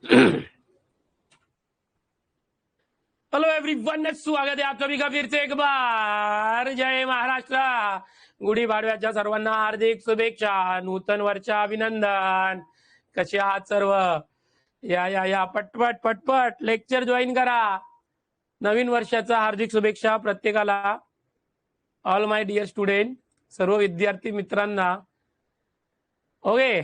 Hello everyone, स्वागत आहे आप सभी का फिर से एक बार. जय महाराष्ट्र. गुढी पाडव्याच्या सर्वांना हार्दिक शुभेच्छा, नूतन वर्ष अभिनंदन. कसे आहात सर्व? या पटपट पटपट लेक्चर जॉईन करा. नवीन वर्षाचा हार्दिक शुभेच्छा प्रत्येकाला. ऑल माय डिअर स्टुडंट, सर्व विद्यार्थी मित्रांना. ओके,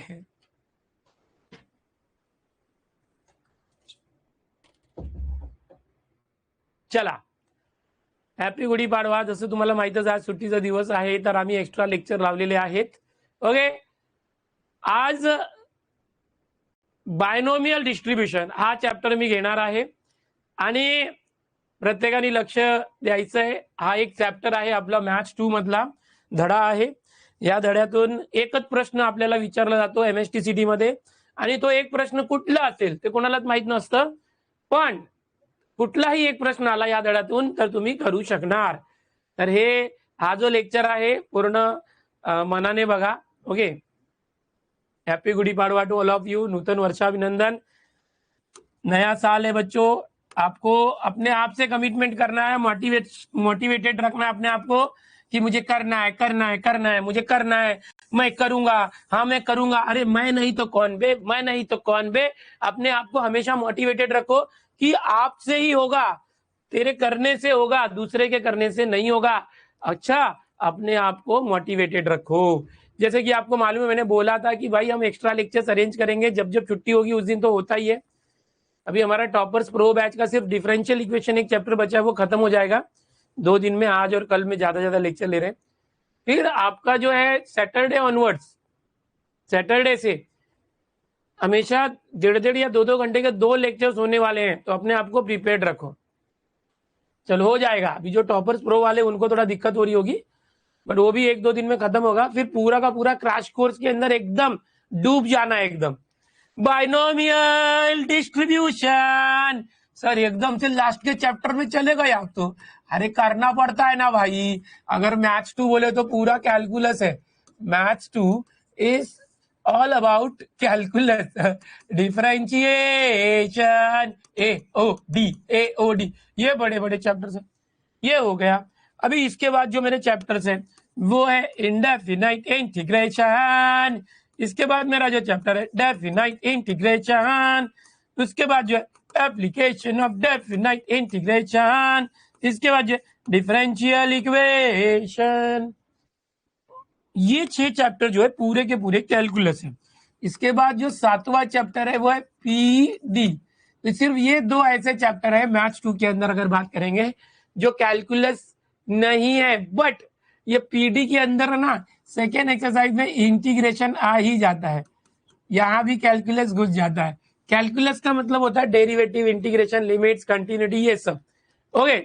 चला. हॅपी गुढीपाडवा. जसं तुम्हाला माहितच आहे सुट्टीचा दिवस आहे, तर आम्ही एक्स्ट्रा लेक्चर लावलेले आहेत. ओके, आज बायनोमियल डिस्ट्रीब्युशन हा चॅप्टर मी घेणार आहे आणि प्रत्येकाने लक्ष द्यायचंय. हा एक चॅप्टर आहे आपला मॅथ्स 2 मधला धडा आहे. या धड्यातून एकच प्रश्न आपल्याला विचारला जातो MSTCT मध्ये, आणि तो एक प्रश्न कुठला असेल ते कोणालाच माहित नसतं, पण कुठलाही एक प्रश्न आला या धड्यातून तर तुम्ही करू शकणार. तर हा जो लेक्चर आहे पूर्ण मनाने बघा. Okay, happy Gudi Padwa to all of you. नूतन वर्षाभिनंदन. नया साल है बच्चों, आपको अपने आप से कमिटमेंट करना है, मोटिवेटेड रखना है अपने आप को कि मुझे करना है करना है करना है, मुझे करना है, मैं करूंगा, हाँ मैं करूंगा. अरे मैं नहीं तो कौन बे, मैं नहीं तो कौन बे. अपने आप को हमेशा मोटिवेटेड रखो कि आपसे ही होगा, तेरे करने से होगा, दूसरे के करने से नहीं होगा. अच्छा, अपने आप को मोटिवेटेड रखो. जैसे कि आपको मालूम है, मैंने बोला था कि भाई हम एक्स्ट्रा लेक्चर्स अरेंज करेंगे जब जब छुट्टी होगी, उस दिन तो होता ही है. अभी हमारा टॉपर्स प्रो बैच का सिर्फ डिफरेंशियल इक्वेशन एक चैप्टर बचा है, वो खत्म हो जाएगा 2 दिन में. आज और कल में ज्यादा लेक्चर ले रहे हैं. फिर आपका जो है सैटरडे ऑनवर्ड्स, सैटरडे से हमेशा 1.5 या 2 घंटे के 2 लेक्चर्स होने वाले हैं, तो अपने आप को प्रिपेयर्ड रखो. चलो हो जाएगा. अभी जो टॉपर्स प्रो वाले उनको थोड़ा दिक्कत हो रही होगी, बट वो भी 1-2 दिन में खत्म होगा. फिर पूरा का पूरा क्रैश कोर्स के अंदर एकदम डूब जाना है. एकदम बाइनोमियल डिस्ट्रीब्यूशन. सर एकदम से लास्ट के चैप्टर में चले गए आप तो. अरे करना पड़ता है ना भाई. अगर मैथ्स 2 बोले तो पूरा कैलकुलस है. Maths 2 is all about calculus, differentiation, AOD, ये बड़े बड़े चैप्टर्स हैं. ये हो गया. अभी इसके बाद जो मेरे चैप्टर्स हैं वो है इंडेफिनाइट इंटीग्रेशन. इसके बाद मेरा जो चैप्टर है डेफिनाइट इंटीग्रेशन. उसके बाद जो है एप्लीकेशन ऑफ डेफिनाइट इंटीग्रेशन. इसके बाद जो है डिफरेंशियल इक्वेशन. ये 6 चैप्टर जो है पूरे के पूरे कैलकुलस है. इसके बाद जो 7वां चैप्टर है वो है PD. तो सिर्फ ये 2 ऐसे चैप्टर है मैथ्स 2 के अंदर अगर बात करेंगे जो कैलकुलस नहीं है, बट ये PD के अंदर है ना, सेकेंड एक्सरसाइज में इंटीग्रेशन आ ही जाता है. यहां भी कैलकुलस घुस जाता है. कैलकुलस का मतलब होता है डेरिवेटिव, इंटीग्रेशन, लिमिट्स, कंटिन्यूटी, ये सब. ओके,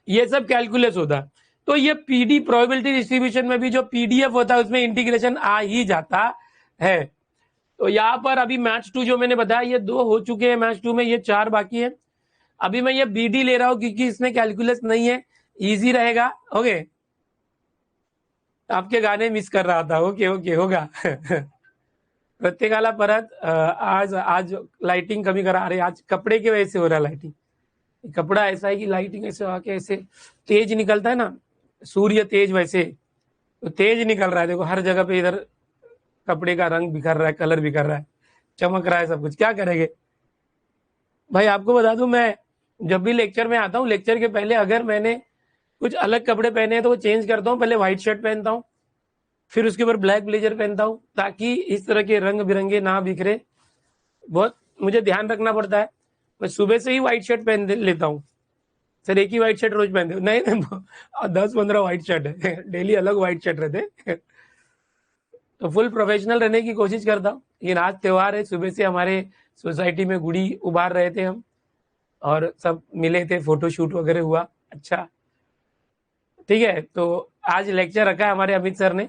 ये सब कैलकुलस होता है. तो ये PD प्रोबेबिलिटी डिस्ट्रीब्यूशन में भी जो PDF होता है उसमें इंटीग्रेशन आ ही जाता है. तो यहाँ पर अभी मैथ्स 2 जो मैंने बताया ये 2 हो चुके हैं मैथ्स 2 में, ये 4 बाकी है. अभी मैं ये BD ले रहा हूं क्योंकि इसमें कैलकुलस नहीं है, इजी रहेगा. ओके, आपके गाने मिस कर रहा था. ओके ओके होगा. प्रत्येकाला परत आज लाइटिंग कमी करा. अरे आज कपड़े के वजह से हो रहा है लाइटिंग. कपड़ा ऐसा है कि लाइटिंग ऐसे आके ऐसे तेज निकलता है ना, सूर्य तेज, वैसे तो तेज निकल रहा है. देखो हर जगह पे इधर कपड़े का रंग बिखर रहा है, कलर बिखर रहा है, चमक रहा है सब कुछ. क्या करेंगे भाई. आपको बता दूं, मैं जब भी लेक्चर में आता हूँ, लेक्चर के पहले अगर मैंने कुछ अलग कपड़े पहने हैं तो वो चेंज करता हूँ. पहले व्हाइट शर्ट पहनता हूँ, फिर उसके ऊपर ब्लैक ब्लेजर पहनता हूँ, ताकि इस तरह के रंग बिरंगे ना बिखरे. बहुत मुझे ध्यान रखना पड़ता है. मैं सुबह से ही व्हाइट शर्ट पहन लेता हूँ. सर एक ही व्हाइट शर्ट रोज पहनते हो? नहीं 10-15 व्हाइट शर्ट है, डेली अलग व्हाइट शर्ट रहते. तो फुल प्रोफेशनल रहने की कोशिश करता हूँ. लेकिन आज त्योहार है, सुबह से हमारे सोसाइटी में गुड़ी उबार रहे थे हम, और सब मिले थे, फोटोशूट वगैरह हुआ. अच्छा ठीक है, तो आज लेक्चर रखा है हमारे अमित सर ने,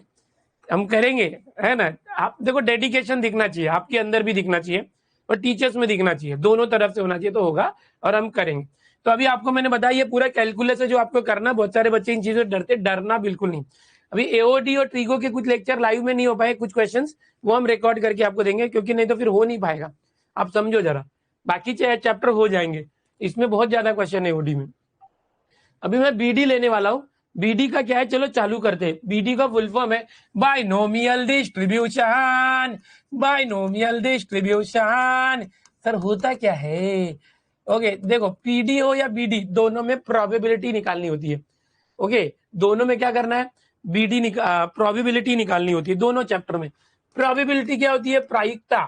हम करेंगे, है ना. आप देखो डेडिकेशन दिखना चाहिए, आपके अंदर भी दिखना चाहिए और टीचर्स में दिखना चाहिए, दोनों तरफ से होना चाहिए, तो होगा और हम करेंगे. तो अभी आपको मैंने बताया ये पूरा कैलकुलस है जो आपको करना. बहुत सारे बच्चे इन चीजों से डरते, डरना बिल्कुल नहीं. अभी AOD और ट्रिगो के कुछ लेक्चर लाइव में नहीं हो पाए, कुछ क्वेश्चंस वो हम रिकॉर्ड करके आपको देंगे, क्योंकि नहीं तो फिर हो नहीं पाएगा. आप समझो जरा, बाकी चैप्टर हो जाएंगे, इसमें बहुत ज्यादा क्वेश्चन है ओडी में। अभी मैं बीडी लेने वाला हूं। बीडी का क्या है, चलो चालू करते हैं। बीडी का फुल फॉर्म है binomial distribution. Binomial distribution sir होता क्या है? ओके देखो, पीडी हो या बीडी, दोनों में प्रोबेबिलिटी निकालनी होती है। ओके, दोनों में क्या करना है, बीडी प्रोबेबिलिटी निकालनी होती है दोनों चैप्टर में। प्रोबेबिलिटी क्या होती है? प्रायिकता।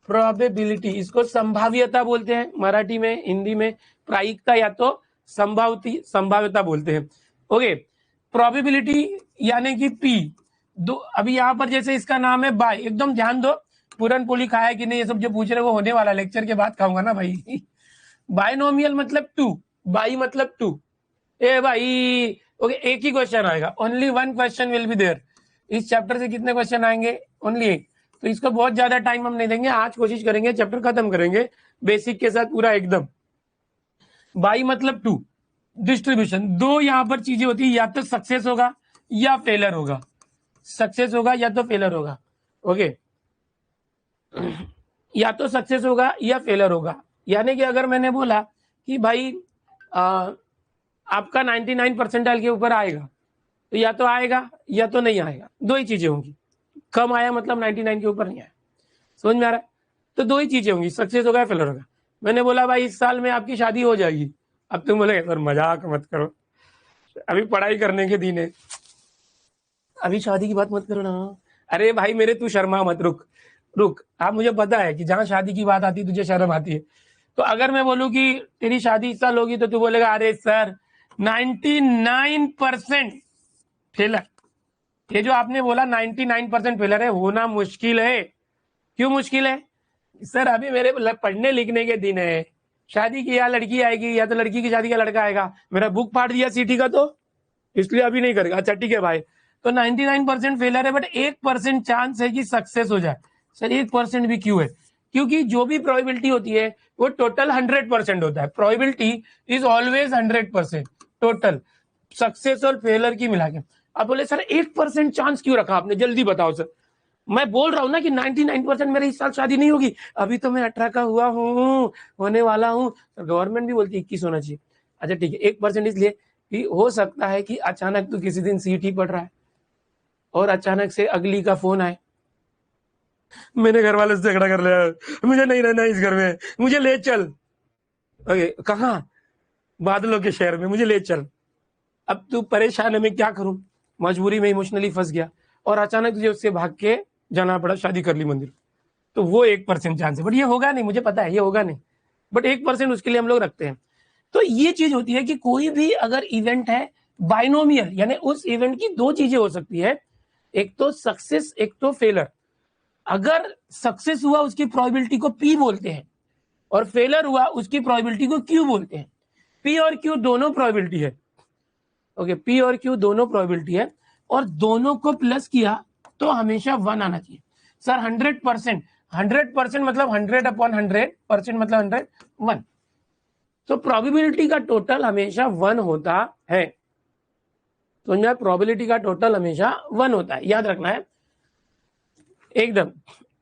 प्रोबेबिलिटी, इसको संभाव्यता बोलते हैं मराठी में, हिंदी में प्रायिकता या तो संभाव्यता बोलते हैं। ओके, प्रोबेबिलिटी यानी कि पी दो। अभी यहां पर जैसे इसका नाम है बाय, एकदम ध्यान दो, पूरन पोली खाया कि नहीं ये सब जो पूछ रहे वो होने वाला, लेक्चर के बाद खाऊंगा ना भाई। बायनोमियल मतलब टू, बाई मतलब टू। ए भाई ओके, एक ही क्वेश्चन आएगा, only one question will be there. इस चैप्टर से कितने क्वेश्चन आएंगे? ओनली एक। तो इसको बहुत ज्यादा टाइम हम नहीं देंगे, आज कोशिश करेंगे चैप्टर खत्म करेंगे बेसिक के साथ पूरा एकदम। बाई मतलब टू, डिस्ट्रीब्यूशन, दो यहां पर चीजें होती है, या तो सक्सेस होगा या फेलर होगा। सक्सेस होगा या तो फेलर होगा। ओके, या तो सक्सेस होगा या फेलर होगा। यानी कि अगर मैंने बोला कि भाई आपका 99 परसेंटाइल के ऊपर आएगा, तो या तो आएगा या तो नहीं आएगा, दो ही चीजें होंगी। कम आया मतलब 99 के ऊपर नहीं आया, समझ में आ रहा है? तो दो ही चीजें होंगी, सक्सेस होगा या फेलर होगा। मैंने बोला भाई इस साल में आपकी शादी हो जाएगी, अब तुम बोले सर मजाक मत करो, अभी पढ़ाई करने के दिन है, अभी शादी की बात मत करो ना। अरे भाई मेरे, तू शर्मा मत, रुक रुक। आप, मुझे पता है कि जहां शादी की बात आती है तुझे शर्म आती है। तो अगर मैं बोलूं कि तेरी शादी इस साल होगी, तो तू बोलेगा अरे सर 99% फेलर। ये जो आपने बोला 99% फेलर है, होना मुश्किल है। क्यों मुश्किल है? सर अभी मेरे पढ़ने लिखने के दिन है, शादी की या लड़की आएगी, या तो लड़की की शादी का लड़का आएगा। मेरा बुक फाड़ दिया सीटी का, तो इसलिए अभी नहीं करेगा। अच्छा ठीक है भाई, तो 99% फेलर है, बट 1% चांस है कि सक्सेस हो जाए। सर 1% भी क्यों है? क्योंकि जो भी प्रोबेबिलिटी होती है वो टोटल 100% होता है। Probability is always 100% total, success और फेलर की मिला के। आप बोले सर 1% चांस क्यों रखा आपने, जल्दी बताओ सर। मैं बोल रहा हूं ना कि 99% मेरे इस साल शादी नहीं होगी, अभी तो मैं 18 का हुआ हूँ, होने वाला हूँ। गवर्नमेंट भी बोलती है 21 होना चाहिए। अच्छा ठीक है, 1% इसलिए कि हो सकता है कि अचानक तो किसी दिन सीट ही पड़ रहा है और अचानक से अगली का फोन आए, मैंने घर वाले से झगड़ा कर लिया, मुझे नहीं रहना इस घर में, मुझे ले चल। ओके, कहाँ? बादलों के शहर में, मुझे ले चल। अब तू परेशान है, मैं क्या करूं, मजबूरी में इमोशनली फंस गया और अचानक तुझे उससे भाग के जाना पड़ा, शादी कर ली मंदिर। तो वो 1% चांस है, बट ये होगा नहीं, मुझे पता है ये होगा नहीं, बट 1% उसके लिए हम लोग रखते हैं। तो ये चीज होती है कि कोई भी अगर इवेंट है बाइनोमियल, यानी उस इवेंट की दो चीजें हो सकती है, एक तो सक्सेस एक तो फेलर। अगर सक्सेस हुआ उसकी प्रोबेबिलिटी को पी बोलते हैं, और फेलर हुआ उसकी प्रोबेबिलिटी को क्यू बोलते हैं। पी और क्यू दोनों प्रोबेबिलिटी है। ओके, पी और क्यू दोनों प्रोबेबिलिटी है, और दोनों को प्लस किया तो हमेशा 1 आना चाहिए। सर 100%, 100% मतलब 100/100%, मतलब 100, 1। तो प्रोबेबिलिटी का टोटल हमेशा 1 होता है। तो प्रोबेबिलिटी का टोटल हमेशा 1 होता है, याद रखना है एकदम।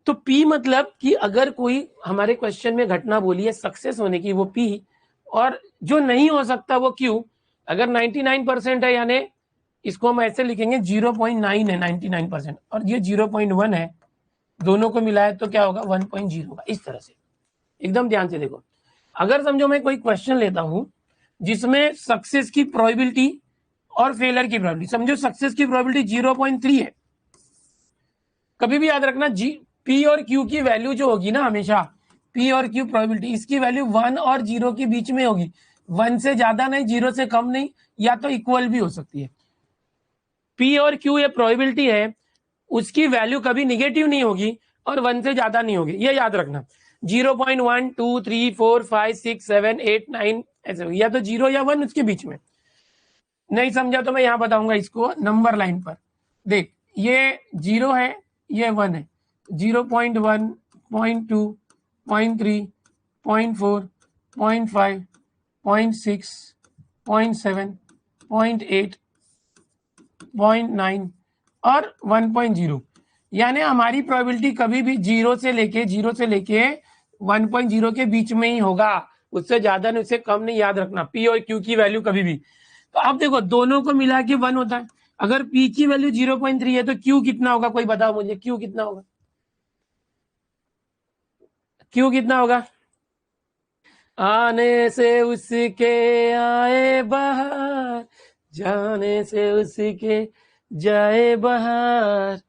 तो P मतलब कि अगर कोई हमारे क्वेश्चन में घटना बोली है सक्सेस होने की, वो P, और जो नहीं हो सकता वो Q। अगर 99% है, यानी इसको हम ऐसे लिखेंगे 0.9 है 99%, और ये 0.1 है, दोनों को मिलाए तो क्या होगा, 1.0 होगा। इस तरह से एकदम ध्यान से देखो। अगर समझो मैं कोई क्वेश्चन लेता हूं जिसमें सक्सेस की प्रोबेबिलिटी और फेलर की प्रोबेबिलिटी, समझो सक्सेस की प्रोबेबिलिटी 0.3 है। कभी भी याद रखना, P और Q की वैल्यू जो होगी ना, हमेशा P और Q प्रोबेबिलिटी, इसकी वैल्यू 1 और 0 के बीच में होगी। 1 से ज्यादा नहीं, 0 से कम नहीं, या तो इक्वल भी हो सकती है। P और Q ये प्रोबेबिलिटी है, उसकी वैल्यू कभी निगेटिव नहीं होगी और 1 से ज्यादा नहीं होगी, ये याद रखना। 0.1 2 3 4 5 6 7 8 9 ऐसे, या तो 0 या 1 उसके बीच में। नहीं समझा तो मैं यहां बताऊंगा इसको नंबर लाइन पर। देख, ये 0 है, ये 1 है। 0.1 0.2 0.3 0.4 0.5 0.6 0.7 0.8 0.9 और 1.0। यानी हमारी प्रोबेबिलिटी कभी भी 0 से लेके 1.0 के बीच में ही होगा, उससे ज्यादा नहीं उससे कम नहीं, याद रखना। पी और क्यू की वैल्यू कभी भी, तो अब देखो दोनों को मिला के 1 होता है। अगर पी की वैल्यू 0.3 है तो क्यू कितना होगा, कोई बताओ मुझे, क्यू कितना होगा, क्यू कितना होगा? आने से उसके आए बहार, जाने से उसके जाए बहार,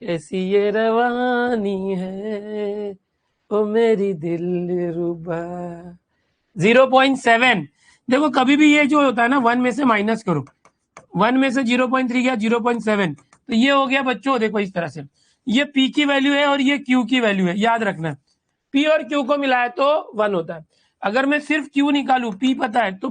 ऐसी ये रवानी है ओ मेरी दिलरुबा। 0.7। देखो कभी भी ये जो होता है ना, 1 में से माइनस करो, 1 में से 0.3 गया 0.7, तो ये हो गया बच्चों देखो इस तरह से, ये पी की वैल्यू है और ये क्यू की वैल्यू है, याद रखना। पी और क्यू को मिलाए तो 1 होता है। अगर मैं सिर्फ क्यू निकालू, पी पता है तो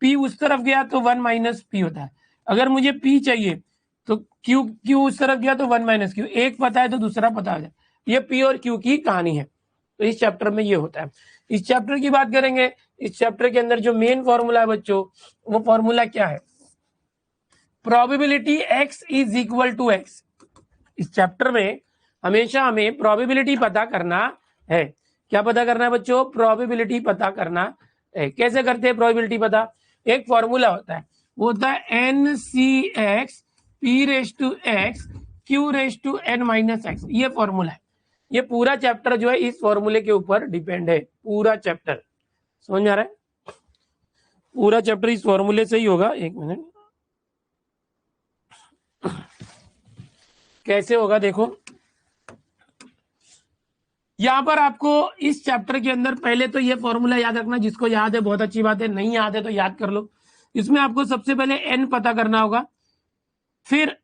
पी उस तरफ गया तो 1 माइनस पी होता है। अगर मुझे पी चाहिए तो क्यू क्यू उस तरफ गया तो 1 माइनस क्यू, एक पता है तो दूसरा पता हो जाए। ये पी और क्यू की कहानी है, तो इस चैप्टर में ये होता है। इस चैप्टर की बात करेंगे, इस चैप्टर के अंदर जो मेन फॉर्मूला है बच्चों, वो फॉर्मूला क्या है? Probability x is equal to x. इस चैप्टर में हमेशा हमें प्रोबेबिलिटी पता करना है। क्या पता करना है बच्चों? प्रोबेबिलिटी पता करना है। कैसे करते हैं प्रोबेबिलिटी पता? एक फॉर्मूला होता है, वो होता है n c x p raise to x q raise to n minus x. ये फॉर्मूला है। ये पूरा चैप्टर जो है इस फॉर्मूले के ऊपर डिपेंड है, पूरा चैप्टर। समझ में आ रहा है? पूरा चैप्टर इस फॉर्मूले से ही होगा। एक मिनट, कैसे होगा देखो, यहां पर आपको इस चैप्टर के अंदर पहले तो ये फॉर्मूला याद रखना, जिसको याद है बहुत अच्छी बात है, नहीं याद है तो याद कर लो। इसमें आपको सबसे पहले एन पता करना होगा, फिर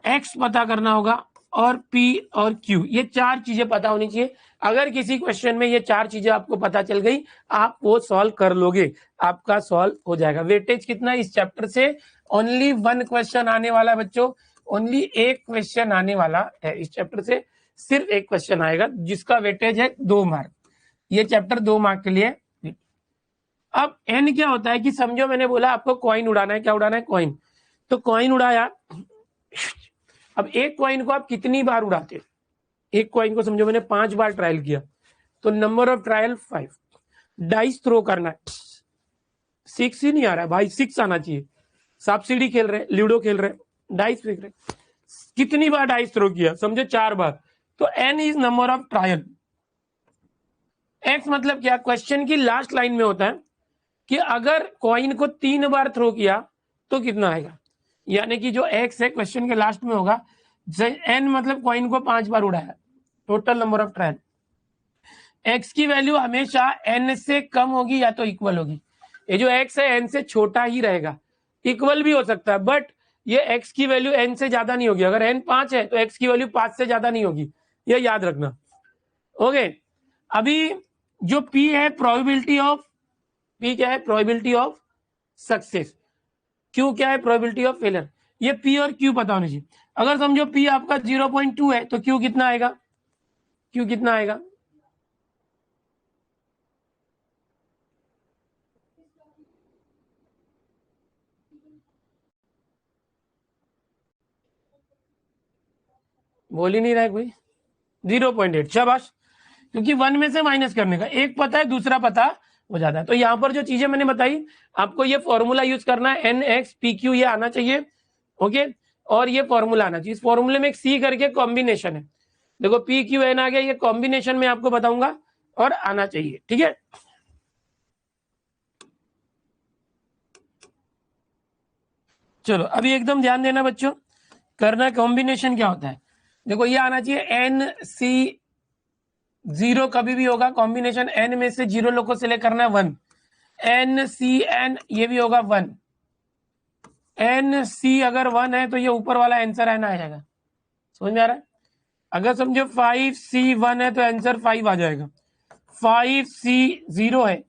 एक्स पता करना होगा, और पी और क्यू, ये चार चीजें पता होनी चाहिए। अगर किसी क्वेश्चन में ये चार चीजें आपको पता चल गई, आप वो सॉल्व कर लोगे, आपका सॉल्व हो जाएगा। वेटेज कितना इस चैप्टर से? ओनली 1 क्वेश्चन आने वाला है बच्चों, ओनली एक क्वेश्चन आने वाला है इस चैप्टर से, सिर्फ एक क्वेश्चन आएगा जिसका वेटेज है 2 मार्क। ये चैप्टर 2 मार्क के लिए। अब एन क्या होता है कि समझो मैंने बोला आपको कॉइन उड़ाना है, क्या उड़ाना है? कॉइन। तो कॉइन उड़ाया, अब एक कॉइन को आप कितनी बार उड़ाते? एक कॉइन को समझो मैंने 5 बार ट्रायल किया, तो number of trial 5। Dice throw करना है, 6 ही नहीं आ रहा है भाई, 6 आना चाहिए। सांप सीढ़ी खेल रहे, लूडो खेल रहे, डाइस फेंक रहे, कितनी बार डाइस थ्रो किया? समझो 4 बार। तो n is number of trial. X मतलब क्या? क्वेश्चन की लास्ट लाइन में होता है कि अगर कॉइन को 3 बार थ्रो किया तो कितना आएगा, यानी कि जो एक्स है क्वेश्चन के लास्ट में होगा। एन मतलब कॉइन को 5 बार उड़ाया, total number of trial. X की वैल्यू हमेशा एन से कम होगी या तो इक्वल होगी। ये जो एक्स है एन से छोटा ही रहेगा, इक्वल भी हो सकता है, बट ये एक्स की वैल्यू एन से ज्यादा नहीं होगी। अगर एन 5 है तो एक्स की वैल्यू 5 से ज्यादा नहीं होगी, ये याद रखना। ओके, अभी जो पी है प्रोबेबिलिटी ऑफ, पी क्या है? Probability of success. क्यू क्या है? Probability of failure. ये पी और क्यू पता होनी चाहिए। अगर समझो पी आपका 0.2 है तो क्यू कितना आएगा? क्यू कितना आएगा? बोल ही नहीं रहा है कोई। 0.8, शाबाश। क्योंकि 1 में से माइनस करने का, एक पता है दूसरा पता हो जाता है। तो यहां पर जो चीजें मैंने बताई आपको, ये फॉर्मूला यूज करना है, एन एक्स पी क्यू, ये आना चाहिए। ओके, और ये फॉर्मूला आना चाहिए। इस फॉर्मूले में एक सी करके कॉम्बिनेशन है, देखो पी क्यू एन आ गया, ये कॉम्बिनेशन में आपको बताऊंगा और आना चाहिए, ठीक है। चलो अभी एकदम ध्यान देना बच्चों, करना कॉम्बिनेशन क्या होता है। देखो ये आना चाहिए एन सी 0 कभी भी होगा कॉम्बिनेशन, एन में से 0 लोग को सिलेक्ट करना है 1, एन सी एन ये भी होगा 1। एन सी अगर 1 है तो ये ऊपर वाला आंसर एन आ जाएगा। समझ में आ रहा है? अगर समझो 5C1 है तो आंसर 5 आ जाएगा। 5C0 है,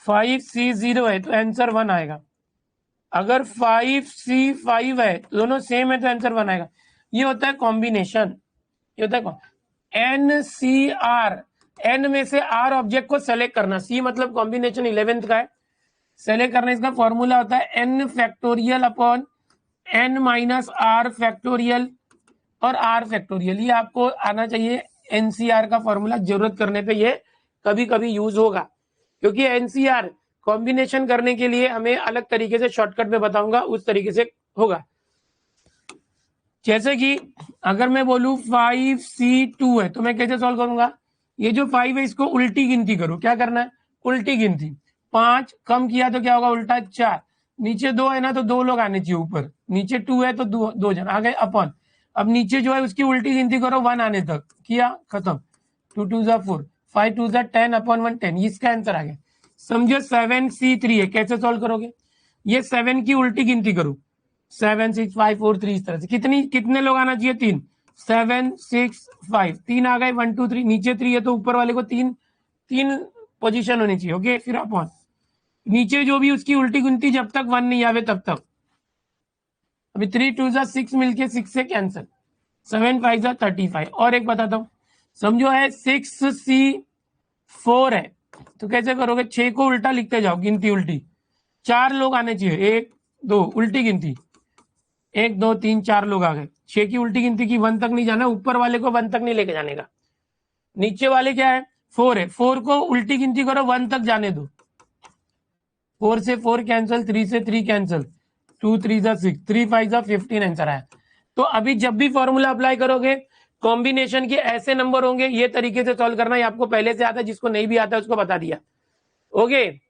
5C0 है तो आंसर 1 आएगा। अगर 5C5 है, दोनों सेम है तो आंसर 1 आएगा। ये होता है कॉम्बिनेशन, ये होता है एन सी आर। एन में से आर ऑब्जेक्ट को सेलेक्ट करना, सी मतलब कॉम्बिनेशन 11th का है, सेलेक्ट करना। इसका फॉर्मूला होता है n factorial upon n minus r factorial और आर फैक्टोरियल। ये आपको आना चाहिए एनसीआर का फॉर्मूला जरूरत करने पे ये कभी कभी यूज होगा, क्योंकि एनसीआर कॉम्बिनेशन करने के लिए हमें अलग तरीके से शॉर्टकट में बताऊंगा, उस तरीके से होगा। जैसे कि अगर मैं बोलूं 5C2 है तो मैं कैसे सॉल्व करूंगा, ये जो 5 है इसको उल्टी गिनती करो। क्या करना है, उल्टी गिनती। 5 कम किया तो क्या होगा, उल्टा 4। नीचे 2 है ना तो 2 लोग आने चाहिए ऊपर, नीचे 2 है तो 2 जन आ गए अपन। अब नीचे जो है उसकी उल्टी गिनती करो 1 आने तक, किया खत्म। 2 2 जा 4, 5 2 जा 10 अपॉन 1 10, इसका आंसर आ गया। समझो 7C3 है, कैसे सॉल्व करोगे, ये 7 की उल्टी गिनती करो, 7 6 5 4 3, इस तरह से। कितने लोग आना चाहिए, 3। 7 6 5, 3 आ गए, 1 2 3, नीचे 3 है तो ऊपर वाले को 3 3 पोजीशन होनी चाहिए। ओके, फिर अपॉन नीचे जो भी उसकी उल्टी गिनती जब तक 1 नहीं आवे तब तक। अभी 3 2 जा 6 मिलके 6 से कैंसिल, 7 5 जा 35। और एक बताता हूँ, समझो है 6C4 है तो कैसे करोगे, 6 को उल्टा लिखते जाओ, गिनती उल्टी। 4 लोग आने चाहिए, 1 2 उल्टी गिनती, 1 2 3 4 लोग आ गए। 6 की उल्टी गिनती की 1 तक नहीं जाना, ऊपर वाले को 1 तक नहीं लेके जाने का। नीचे वाले क्या है, 4 है, 4 को उल्टी गिनती करो 1 तक जाने दो। 4 से 4 कैंसिल, 3 से 3 कैंसिल, 2 3 जा 6, 3 5 जा 15 आंसर आया। तो अभी जब भी फॉर्मूला अप्लाई करोगे कॉम्बिनेशन के ऐसे नंबर होंगे, ये तरीके से सॉल्व करना। ये आपको पहले से आता है, जिसको नहीं भी आता है उसको बता दिया। ओके,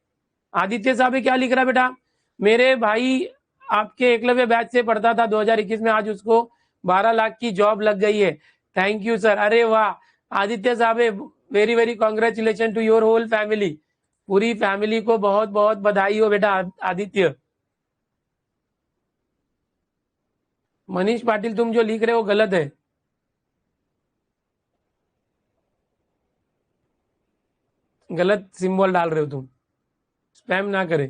आदित्य साहब क्या लिख रहा है बेटा, मेरे भाई आपके एकलव्य बैच से पढ़ता था 2021 में, आज उसको 12 लाख की जॉब लग गई है। Thank you sir. अरे वाह आदित्य साहब, very very congratulation to your whole family. पूरी फैमिली को बहुत बहुत बधाई हो बेटा आदित्य। मनीष पाटिल, तुम जो लिख रहे हो गलत है, गलत सिंबल डाल रहे हो तुम, स्पैम ना करे।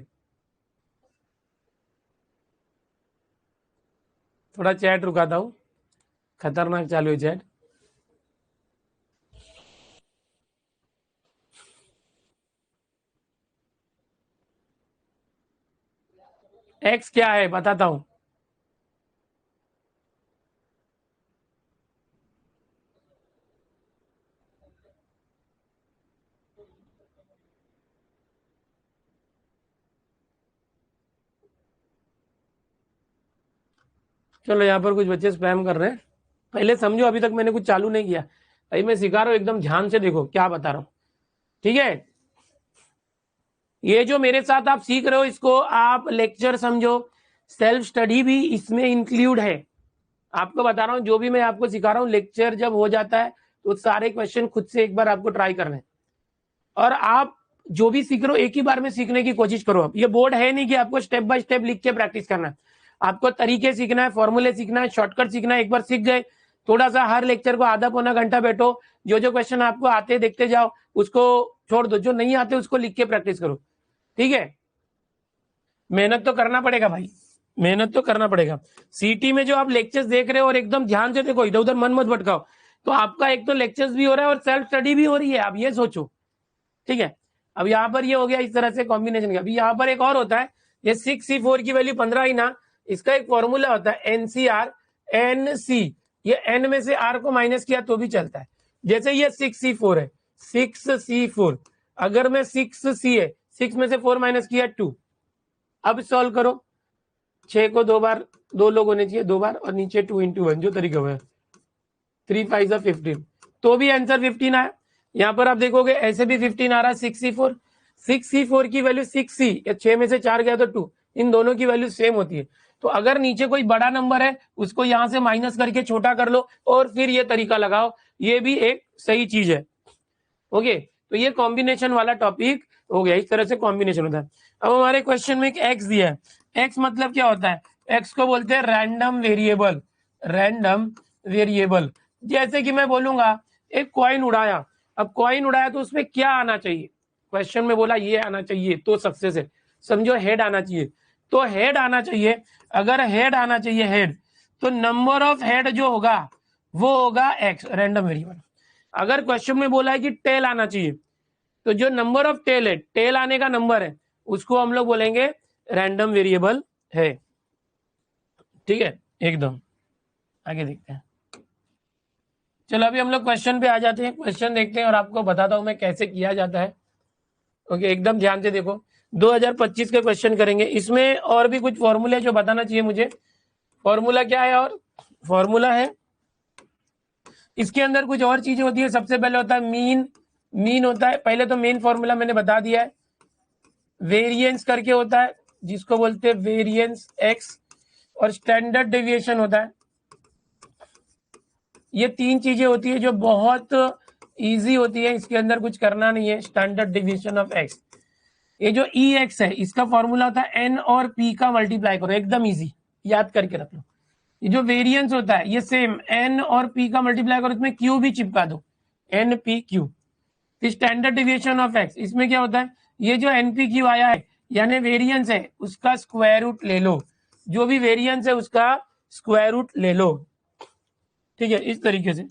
थोड़ा चैट रुकाता हूँ, खतरनाक चालू है चैट। एक्स क्या है बताता हूँ, चलो यहाँ पर कुछ बच्चे स्पैम कर रहे हैं, पहले समझो, अभी तक मैंने कुछ चालू नहीं किया, अभी मैं सिखा रहा हूँ, एकदम ध्यान से देखो क्या बता रहा हूँ, ठीक है। ये जो मेरे साथ आप सीख रहे हो इसको आप लेक्चर समझो, सेल्फ स्टडी भी इसमें इंक्लूड है। आपको बता रहा हूँ, जो भी मैं आपको सिखा रहा हूँ लेक्चर जब हो जाता है तो सारे क्वेश्चन खुद से एक बार आपको ट्राई करना है। और आप जो भी सीख रहे हो एक ही बार में सीखने की कोशिश करो। अब ये बोर्ड है नहीं कि आपको स्टेप बाय स्टेप लिख के प्रैक्टिस करना है, आपको तरीके सीखना है, फॉर्मूले सीखना है, शॉर्टकट सीखना है। एक बार सीख गए, थोड़ा सा हर लेक्चर को आधा पौना घंटा बैठो, जो जो क्वेश्चन आपको आते देखते जाओ, उसको छोड़ दो, जो नहीं आते उसको लिख के प्रैक्टिस करो, ठीक है। मेहनत तो करना पड़ेगा भाई, मेहनत तो करना पड़ेगा। सीटी में जो आप लेक्चर्स देख रहे हो और एकदम ध्यान से देखो, इधर उधर मन मत भटकाओ, तो आपका एक तो लेक्चर्स भी हो रहा है और सेल्फ स्टडी भी हो रही है, आप ये सोचो, ठीक है। अब यहाँ पर ये हो गया इस तरह से कॉम्बिनेशन का। अभी यहाँ पर एक और होता है, ये 6C4 की वैल्यू 15 ही ना, इसका एक फॉर्मूला होता है एनसीआर एन सी, ये एन में से आर को माइनस किया तो भी चलता है। जैसे ये 6C4 है, 6C4, अगर मैं 6C है, 6 में से 4 माइनस किया 2। अब सॉल्व करो, 6 को 2 बार, 2 लोग होने चाहिए 2 बार, और नीचे 2 × 1 जो तरीका हुआ है, 3 5 15, तो भी आंसर 15 आया। यहाँ पर आप देखोगे ऐसे भी 15 आ रहा है। 6C4, 6C4 की वैल्यू 6C, या 6 में से 4 गया तो 2, इन दोनों की वैल्यू सेम होती है। तो अगर नीचे कोई बड़ा नंबर है उसको यहां से माइनस करके छोटा कर लो और फिर ये तरीका लगाओ, ये भी एक सही चीज है। ओके, तो ये कॉम्बिनेशन वाला टॉपिक हो गया, इस तरह से कॉम्बिनेशन होता है। अब हमारे क्वेश्चन में एक एक्स दिया है, एक्स मतलब क्या होता है, एक्स को बोलते हैं रैंडम वेरिएबल, रैंडम वेरिएबल। जैसे कि मैं बोलूंगा एक कॉइन उड़ाया, अब कॉइन उड़ाया तो उसमें क्या आना चाहिए, क्वेश्चन में बोला ये आना चाहिए तो सक्सेस है, समझो हेड आना चाहिए, तो हेड आना चाहिए। अगर हेड आना चाहिए हेड, तो नंबर ऑफ हेड जो होगा वो होगा एक्स, रैंडम वेरिएबल। अगर क्वेश्चन में बोला है कि टेल आना चाहिए, तो जो नंबर ऑफ टेल है, टेल आने का नंबर है, उसको हम लोग बोलेंगे रैंडम वेरिएबल है, ठीक है। एकदम आगे देखते हैं। चलो अभी हम लोग क्वेश्चन पे आ जाते हैं, क्वेश्चन देखते हैं और आपको बताता हूं मैं कैसे किया जाता है। ओके, एकदम ध्यान से देखो, 2025 के क्वेश्चन करेंगे। इसमें और भी कुछ फॉर्मूले जो बताना चाहिए मुझे। फॉर्मूला क्या है? और फॉर्मूला है, इसके अंदर कुछ और चीजें होती है। सबसे पहले होता है मीन, मीन होता है। पहले तो मेन फॉर्मूला मैंने बता दिया है। वेरिएंस करके होता है, जिसको बोलते हैं वेरिएंस एक्स, और स्टैंडर्ड डेविएशन होता है। ये तीन चीजें होती है जो बहुत इजी होती है, इसके अंदर कुछ करना नहीं है। स्टैंडर्ड डेविएशन ऑफ एक्स, ये जो ई एक्स है इसका फॉर्मूला होता है एन और पी का मल्टीप्लाई करो, एकदम इजी, याद करके रख लो। ये जो वेरिएंस होता है ये सेम एन और पी का मल्टीप्लाई करो, इसमें क्यू भी चिपका दो, n p q. Standard deviation of x, इसमें क्या होता है, ये जो एन पी क्यू आया है यानी वेरिएंस है, उसका स्क्वायर रूट ले लो। जो भी वेरिएंस है उसका स्क्वायर रूट ले लो, ठीक है, इस तरीके से।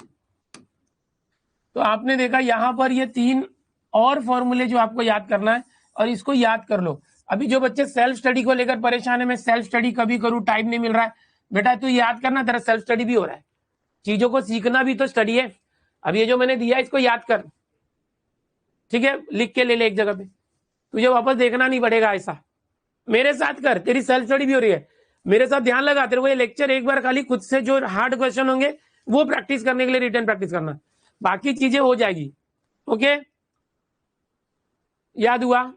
तो आपने देखा यहां पर ये तीन और फॉर्मूले जो आपको याद करना है, और इसको याद कर लो। अभी जो बच्चे सेल्फ स्टडी को लेकर परेशान है, मैं सेल्फ स्टडी कभी करूं, टाइम नहीं मिल रहा है, बेटा तू याद करना, तेरा सेल्फ स्टडी भी हो रहा है, चीजों को सीखना भी तो स्टडी है। अब ये जो मैंने दिया इसको याद कर, ठीक है, लिख के ले ले एक जगह पे, तुझे वापस देखना नहीं पड़ेगा। ऐसा मेरे साथ कर, तेरी सेल्फ स्टडी भी हो रही है, मेरे साथ ध्यान लगा। तेरे को ये लेक्चर एक बार खाली खुद से जो हार्ड क्वेश्चन होंगे वो प्रैक्टिस करने के लिए रिटर्न प्रैक्टिस करना, बाकी चीजें हो जाएगी। ओके, याद हुआ?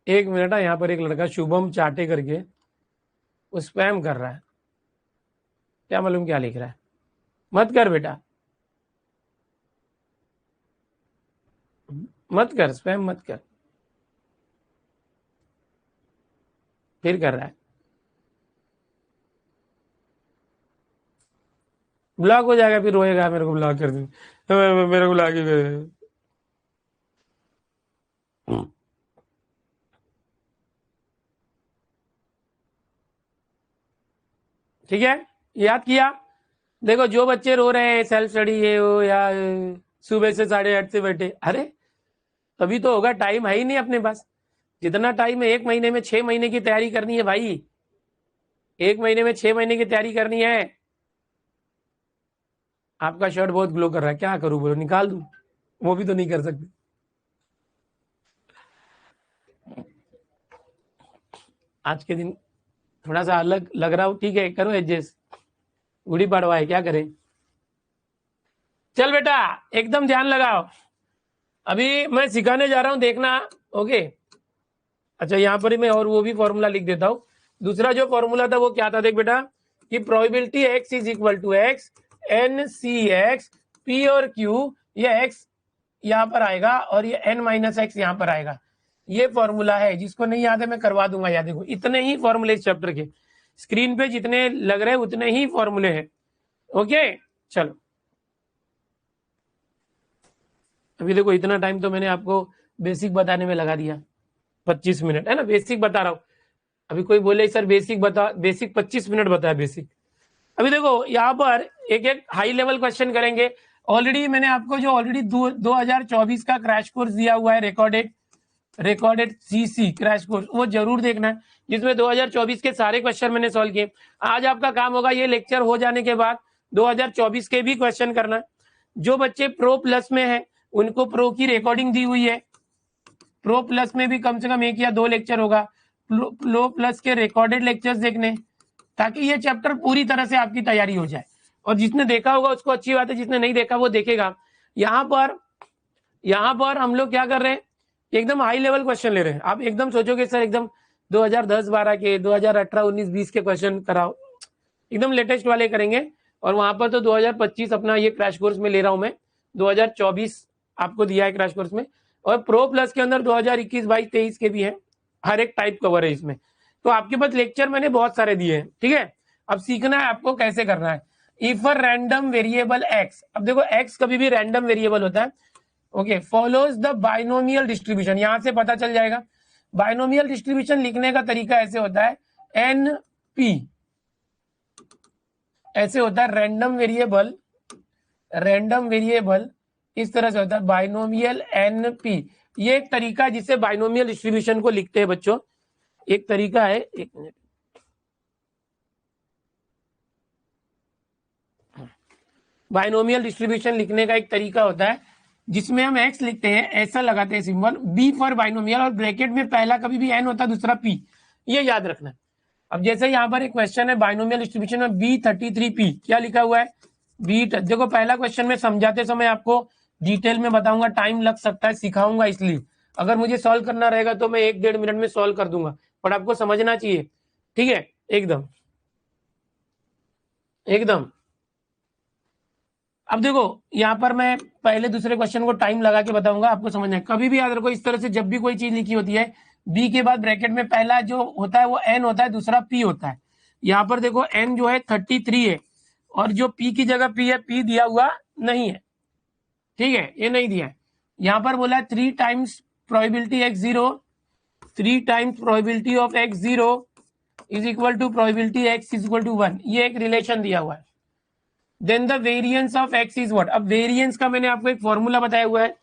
एक मिनट, यहाँ पर एक लड़का शुभम चाटे करके वो स्पैम कर रहा है, क्या मालूम क्या लिख रहा है। मत कर बेटा, मत कर स्पैम, मत कर। फिर कर रहा है, ब्लॉक हो जाएगा, फिर रोएगा मेरे को ब्लॉक कर दे, मेरे को ब्लॉक ही कर। ठीक है, याद किया? देखो जो बच्चे रो रहे हैं सेल्फ स्टडी ये हो या सुबह से 8:30 से बैठे, अरे तभी तो होगा, टाइम है ही नहीं अपने पास। जितना टाइम है 1 महीने में 6 महीने की तैयारी करनी है भाई, 1 महीने में 6 महीने की तैयारी करनी है। आपका शर्ट बहुत ग्लो कर रहा है, क्या करूं बोलो, निकाल दूं? वो भी तो नहीं कर सकते। आज के दिन थोड़ा सा अलग लग रहा हूं, ठीक है, करो एडजस्ट, गुड़ी पड़वा है, क्या करें। चल बेटा एकदम ध्यान लगाओ, अभी मैं सिखाने जा रहा हूं, देखना। ओके, अच्छा यहाँ पर ही मैं और वो भी फॉर्मूला लिख देता हूँ। दूसरा जो फॉर्मूला था वो क्या था, देख बेटा, कि probability x is equal to x n c x p और क्यू, ये एक्स यहाँ पर आएगा और ये एन माइनस एक्स यहाँ पर आएगा। ये फॉर्मूला है, जिसको नहीं याद है मैं करवा दूंगा याद। देखो इतने ही फॉर्मूले इस चैप्टर के, स्क्रीन पे जितने लग रहे हैं उतने ही फॉर्मूले हैं। ओके चलो, अभी देखो इतना टाइम तो मैंने आपको बेसिक बताने में लगा दिया, 25 मिनट है ना, बेसिक बता रहा हूँ। अभी कोई बोले सर बेसिक बता, बेसिक 25 मिनट बताया बेसिक। अभी देखो यहाँ पर एक एक हाई लेवल क्वेश्चन करेंगे। ऑलरेडी मैंने आपको जो ऑलरेडी 2024 का क्रैश कोर्स दिया हुआ है, रिकॉर्डेड सीसी क्रैश कोर्स, वो जरूर देखना है, जिसमें 2024 के सारे क्वेश्चन मैंने सॉल्व किए। आज आपका काम होगा ये लेक्चर हो जाने के बाद 2024 के भी क्वेश्चन करना। जो बच्चे प्रो प्लस में है उनको प्रो की रिकॉर्डिंग दी हुई है, प्रो प्लस में भी कम से कम 1 या 2 लेक्चर होगा, प्रो प्लस के रिकॉर्डेड लेक्चर्स देखने, ताकि ये चैप्टर पूरी तरह से आपकी तैयारी हो जाए। और जिसने देखा होगा उसको अच्छी बात है, जिसने नहीं देखा वो देखेगा। यहाँ पर हम लोग क्या कर रहे हैं, एकदम हाई लेवल क्वेश्चन ले रहे हैं। आप एकदम सोचोगे सर एकदम 2010-12 के, 2018-19-20 के क्वेश्चन कराओ, एकदम लेटेस्ट वाले करेंगे। और वहां पर तो 2025 अपना ये क्रैश कोर्स में ले रहा हूं मैं, 2024 आपको दिया है क्रैश कोर्स में, और प्रो प्लस के अंदर 2021, 22, 23 के भी हैं, हर एक टाइप कवर है इसमें। तो आपके पास लेक्चर मैंने बहुत सारे दिए हैं, ठीक है। अब सीखना है आपको कैसे करना है। If a random variable x, अब देखो एक्स कभी भी रैंडम वेरिएबल होता है, okay, follows the binomial distribution, यहां से पता चल जाएगा। बाइनोमियल डिस्ट्रीब्यूशन लिखने का तरीका ऐसे होता है, एन पी, ऐसे होता है रैंडम वेरिएबल, रैंडम वेरिएबल इस तरह से होता है बाइनोमियल एन पी। ये एक तरीका है जिससे बाइनोमियल डिस्ट्रीब्यूशन को लिखते हैं बच्चों, एक तरीका है। एक मिनट, बाइनोमियल डिस्ट्रीब्यूशन लिखने का एक तरीका होता है जिसमें हम एक्स लिखते हैं, ऐसा लगाते हैं सिंबल, बी फॉर बाइनोमियल, और ब्रैकेट में पहला कभी भी एन होता है, दूसरा पी, ये याद रखना। अब जैसे यहाँ पर एक क्वेश्चन है बाइनोमियल डिस्ट्रीब्यूशन में B33P, क्या लिखा हुआ है बी। देखो पहला क्वेश्चन में समझाते समय आपको डिटेल में बताऊंगा, टाइम लग सकता है, सिखाऊंगा, इसलिए अगर मुझे सॉल्व करना रहेगा तो मैं 1-1.5 मिनट में सॉल्व कर दूंगा, पर आपको समझना चाहिए, ठीक है, एकदम एकदम। अब देखो यहाँ पर मैं पहले दूसरे क्वेश्चन को टाइम लगा के बताऊंगा, आपको समझना है। कभी भी याद रखो इस तरह से, जब भी कोई चीज लिखी होती है बी के बाद ब्रैकेट में पहला जो होता है वो एन होता है, दूसरा पी होता है। यहाँ पर देखो एन जो है 33 है, और जो पी की जगह पी है, पी दिया हुआ नहीं है, ठीक है, ये नहीं दिया है। यहाँ पर बोला 3 times probability x0, 3 times probability of x0 is equal to probability x is equal to 1, ये एक रिलेशन दिया हुआ है। Then the variance of x is what. अब वेरिएंस का मैंने आपको एक फॉर्मूला बताया हुआ है,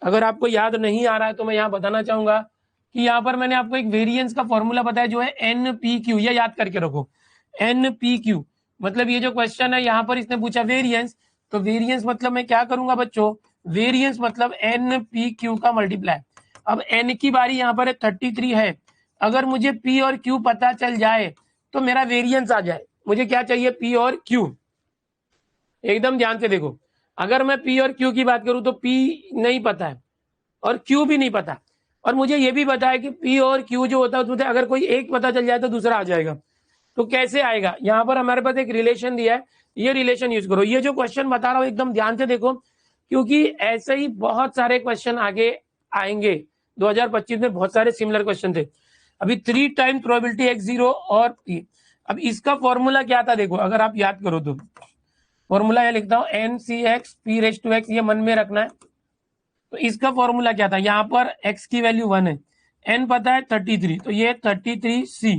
अगर आपको याद नहीं आ रहा है तो मैं यहाँ बताना चाहूंगा कि यहाँ पर मैंने आपको एक वेरिएंस का फॉर्मूला बताया जो है NPQ, ये याद करके रखो, NPQ। मतलब ये जो क्वेश्चन है यहाँ पर इसने पूछा वेरिएंस, तो वेरिएंस मतलब मैं क्या करूंगा बच्चों, वेरिएंस मतलब NPQ का मल्टीप्लाई। अब n की बारी यहाँ पर 33 है, अगर मुझे p और q पता चल जाए तो मेरा वेरिएंस आ जाए। मुझे क्या चाहिए, p और q, एकदम ध्यान से देखो। अगर मैं p और q की बात करूं तो p नहीं पता है और q भी नहीं पता, और मुझे ये भी पता है कि p और q जो होता है उसमें अगर कोई एक पता चल जाए तो दूसरा आ जाएगा। तो कैसे आएगा, यहाँ पर हमारे पास एक रिलेशन दिया है, ये रिलेशन यूज करो। ये जो क्वेश्चन बता रहा हूँ एकदम ध्यान से देखो, क्योंकि ऐसे ही बहुत सारे क्वेश्चन आगे आएंगे। 2025 में बहुत सारे सिमिलर क्वेश्चन थे। अभी 3 टाइम प्रोबेबिलिटी x0 और p। अब इसका फॉर्मूला क्या था देखो, अगर आप याद करो तो फॉर्मूला ये लिखता हूँ NCX p⁻x, ये मन में रखना है। तो इसका फॉर्मूला क्या था, यहाँ पर x की वैल्यू 1 है, n पता है 33, तो ये 33c,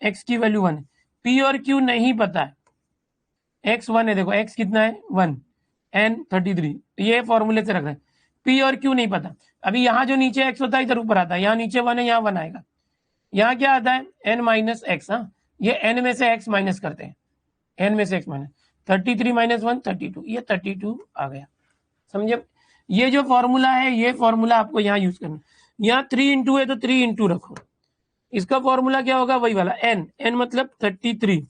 x की वैल्यू 1 है, p और q नहीं पता है, x 1 है, देखो x कितना है 1, n 33, ये फॉर्मूले से रख रहे हैं। p और q नहीं पता। अभी यहाँ जो नीचे x होता है इधर ऊपर आता है, यहाँ नीचे 1 है, यहाँ 1 आएगा, यहाँ क्या आता है n माइनस एक्स। हाँ, ये n में से x माइनस करते हैं, n में से x माइनस 33 माइनस 1 32, ये 32 आ गया, समझे। ये जो फॉर्मूला है ये फॉर्मूला आपको यहाँ यूज करना। यहाँ 3 इंटू है तो 3 इंटू रखो, इसका फॉर्मूला क्या होगा, वही वाला n, n मतलब 33,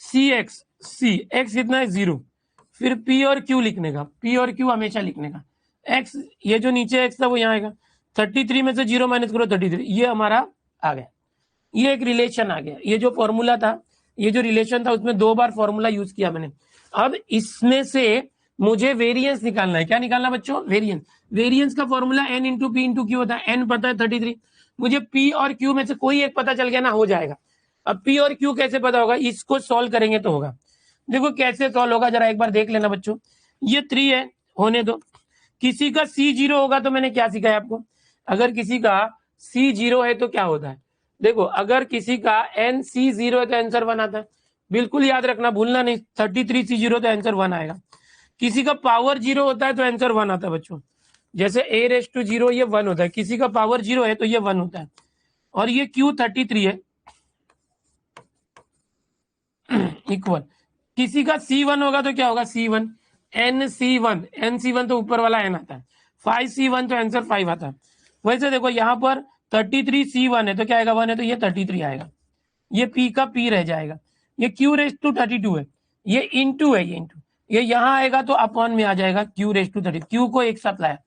सी एक्स, सी एक्स कितना है 0, फिर p और q लिखने का, p और q हमेशा लिखने का, x ये जो नीचे x था वो यहाँ आएगा, 33 में से 0 माइनस करो 33, ये हमारा आ गया, ये एक रिलेशन आ गया। ये जो फॉर्मूला था, ये जो रिलेशन था उसमें 2 बार फॉर्मूला यूज किया मैंने। अब इसमें से मुझे वेरिएंस निकालना है, क्या निकालना बच्चों, वेरिएंस। वेरिएंस का formula n into P into Q होता है, n पता है 33, मुझे p और q में से कोई एक पता चल गया ना, हो जाएगा। अब p और q कैसे पता होगा, इसको सॉल्व करेंगे तो होगा। देखो कैसे सॉल्व होगा, जरा एक बार देख लेना बच्चों। ये 3 है, होने दो। किसी का c0 होगा तो मैंने क्या सिखाया आपको, अगर किसी का c0 है तो क्या होता है, देखो अगर किसी का NC0 है तो आंसर 1 आता है, बिल्कुल याद रखना, भूलना नहीं, 33C0 तो आंसर 1 आएगा। किसी का पावर 0 होता है तो आंसर 1 आता है बच्चों, जैसे a⁻0 ये 1 होता है, किसी का पावर 0 है तो ये 1 होता है। और ये Q33 है इक्वल, किसी का C1 होगा तो क्या होगा, C1, NC1 तो ऊपर वाला n आता है, 5C1 तो आंसर 5 आता है। वैसे देखो यहाँ पर 33C1 है तो क्या आएगा 1 है तो ये 33 आएगा, ये p का p रह जाएगा। ये Q⁻32 है, ये इंटू है, ये इंटू, ये यहाँ आएगा तो अपॉन में आ जाएगा Q⁻30, Q को एक साथ लाया,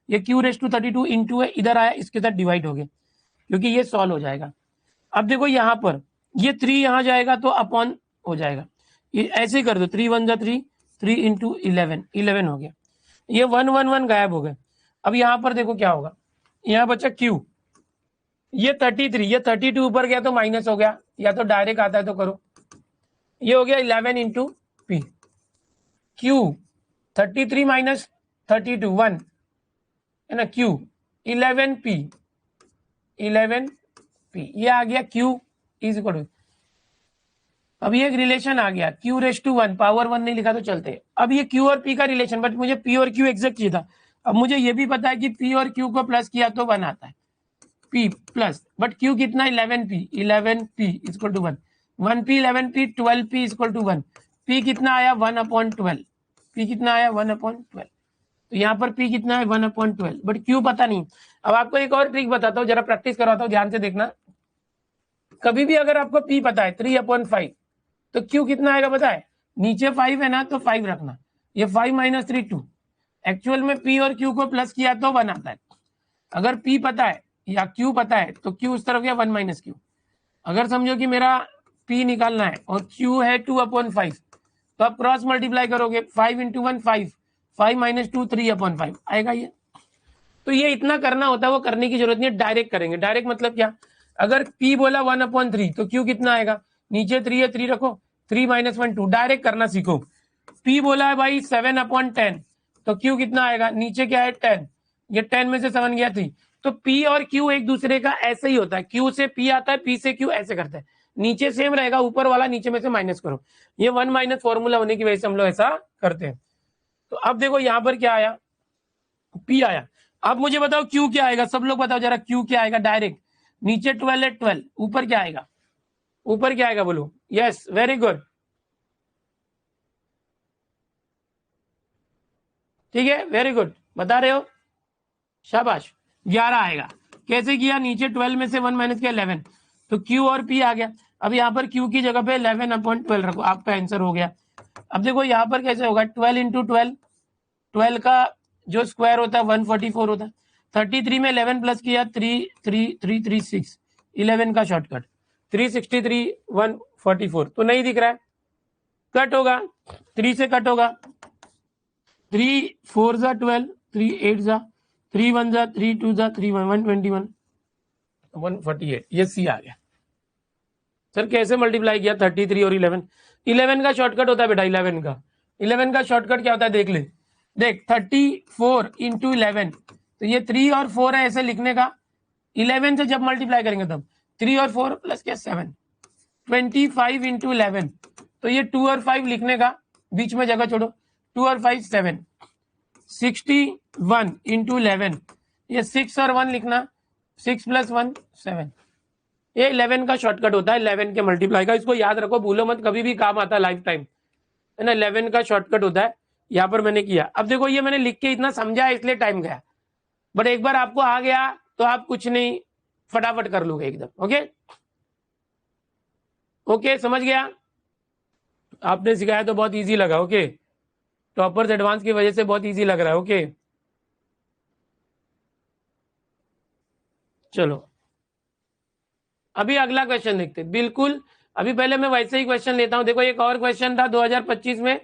ये Q⁻32 इंटू है, इधर आया इसके साथ डिवाइड हो गया, क्योंकि ये सॉल्व हो जाएगा। अब देखो यहाँ पर ये 3 यहाँ जाएगा तो अपॉन हो जाएगा, ये ऐसे कर दो, 3 1 जा 3, 3 इंटू 11 हो गया, ये 1 1 1 गायब हो गए। अब यहाँ पर देखो क्या होगा, यहाँ बचा Q, ये 33, ये 32 ऊपर गया तो माइनस हो गया, या तो डायरेक्ट आता है तो करो, ये हो गया 11 इंटू पी, Q 33 माइनस 32 1 है ना, Q 11P, 11P, ये आ गया Q इज इक्वल टू, अब ये एक रिलेशन आ गया q⁻⁴ पावर 1 नहीं लिखा तो चलते। अब ये q और p का रिलेशन, बट मुझे p और q एग्जैक्ट चाहिए था। अब मुझे ये भी पता है कि p और q को प्लस किया तो 1 आता है, p प्लस, बट q कितना 11p, 11p equal to 1, 1p 11p 12p equal to 1, p कितना आया 1/12, p कितना आया 1/12, तो यहाँ पर p कितना है 1/12, बट q पता नहीं। अब आपको एक और ट्रिक बताता हूँ, जरा प्रैक्टिस करवाता हूँ, ध्यान से देखना। कभी भी अगर आपको p पता है 3/5 तो q कितना आएगा पता है, नीचे 5 है ना तो 5 रखना, ये 5 - 3 2, एक्चुअल में p और q को प्लस किया तो 1 आता है। अगर p पता है या q पता है तो q उस तरफ गया 1 - q। अगर समझो कि मेरा p निकालना है और q है 2/5, तो आप क्रॉस मल्टीप्लाई करोगे, 5 × 1 5, 5 - 2 3/5 आएगा ये। तो ये इतना करना होता है, वो करने की जरूरत नहीं है, डायरेक्ट करेंगे। डायरेक्ट मतलब क्या, अगर p बोला 1/3 तो q कितना आएगा, नीचे 3 है 3 रखो, 3 - 1 2, डायरेक्ट करना सीखो। p बोला है भाई 7/10 तो q कितना आएगा, नीचे क्या है 10, ये 10 में से 7 गया 3, तो p और q एक दूसरे का ऐसे ही होता है, q से p आता है, p से q ऐसे करते हैं, नीचे सेम रहेगा, ऊपर वाला नीचे में से माइनस करो, ये 1 - फॉर्मूला होने की वजह से हम लोग ऐसा करते हैं। तो अब देखो यहाँ पर क्या आया, p आया। अब मुझे बताओ q क्या आएगा, सब लोग बताओ जरा q क्या आएगा। डायरेक्ट नीचे 12 है 12, ऊपर क्या आएगा, ऊपर क्या आएगा बोलो, यस वेरी गुड, ठीक है वेरी गुड, बता रहे हो, शाबाश, 11 आएगा। कैसे किया, नीचे 12 में से 1 माइनस किया 11, तो q और p आ गया। अब यहाँ पर q की जगह पे 11/12 रखो, आपका आंसर हो गया। अब देखो यहाँ पर कैसे होगा, 12 × 12, 12 का जो स्क्वायर होता है 144 होता है, 33 में 11 प्लस किया 33336, 11 का शॉर्टकट 363 144, तो नहीं दिख रहा है, कट होगा, 3 से कट होगा, 3 4 ज़ा 12, 3 8 ज़ा, 3 1 ज़ा 3 2 ज़ा 3 1 121 148, ये सी आ गया। सर कैसे मल्टीप्लाई किया 33 और 11, 11 का शॉर्टकट होता है बेटा, 11 का, 11 का शॉर्टकट क्या होता है देख ले, देख 34 × 11, तो ये 3 और 4 है ऐसे लिखने का, 11 से जब मल्टीप्लाई करेंगे तब 3 और 4 प्लस क्या 7, 25 × 11, तो ये 2 और 5 लिखने का, बीच में जगह छोड़ो, 2 और 5 7, 61 × 11, ये 6 और 1 लिखना, 6 + 1 7, ये 11 का शॉर्टकट होता है, 11 के मल्टीप्लाई का, इसको याद रखो, भूलो मत, कभी भी काम आता है लाइफ टाइम, है ना, 11 का शॉर्टकट होता है। यहाँ पर मैंने किया, अब देखो ये मैंने लिख के इतना समझा इसलिए टाइम गया, बट एक बार आपको आ गया तो आप कुछ नहीं, फटाफट कर लोगे एकदम। ओके ओके, समझ गया, आपने सिखाया तो बहुत इजी लगा। ओके, टॉपर्स एडवांस की वजह से बहुत इजी लग रहा है। ओके चलो अभी अगला क्वेश्चन देखते, बिल्कुल अभी पहले मैं वैसे ही क्वेश्चन लेता हूं। देखो एक और क्वेश्चन था 2025 में,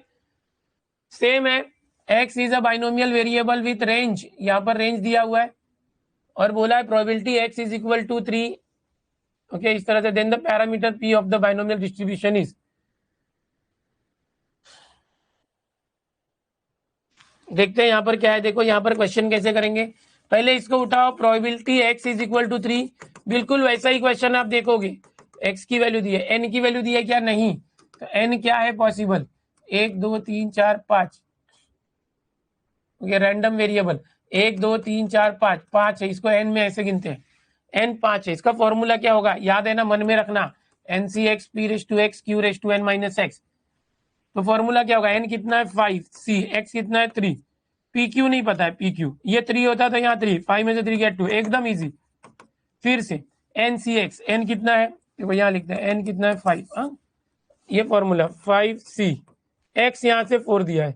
सेम है, x is a binomial variable with range, यहाँ पर रेंज दिया हुआ है और बोला है probability x is equal to 3, okay इस तरह से, then the parameter p of the binomial distribution is, देखते हैं यहाँ पर क्या है। देखो यहाँ पर क्वेश्चन कैसे करेंगे, पहले इसको उठाओ, probability x is equal to 3, बिल्कुल वैसा ही क्वेश्चन आप देखोगे, x की वैल्यू दी है, n की वैल्यू दी है क्या, नहीं, तो n क्या है पॉसिबल, 1 2 3 4 5, ओके रैंडम वेरिएबल 1 2 3 4 5, 5 है, इसको n में ऐसे गिनते हैं, n 5 है, इसका फॉर्मूला क्या होगा, याद है ना, मन में रखना, NC(x) p⁻x q⁻n−x, तो फॉर्मूला क्या होगा, n कितना है 5, c x कितना है 3, pq नहीं पता है, pq ये 3 होता तो यहाँ 3, 5 में से 3 गया 2, एकदम इजी। फिर से NC(x), n कितना है, देखो यहाँ लिखते हैं n कितना है 5, ये फॉर्मूला 5c, x यहाँ से 4 दिया है,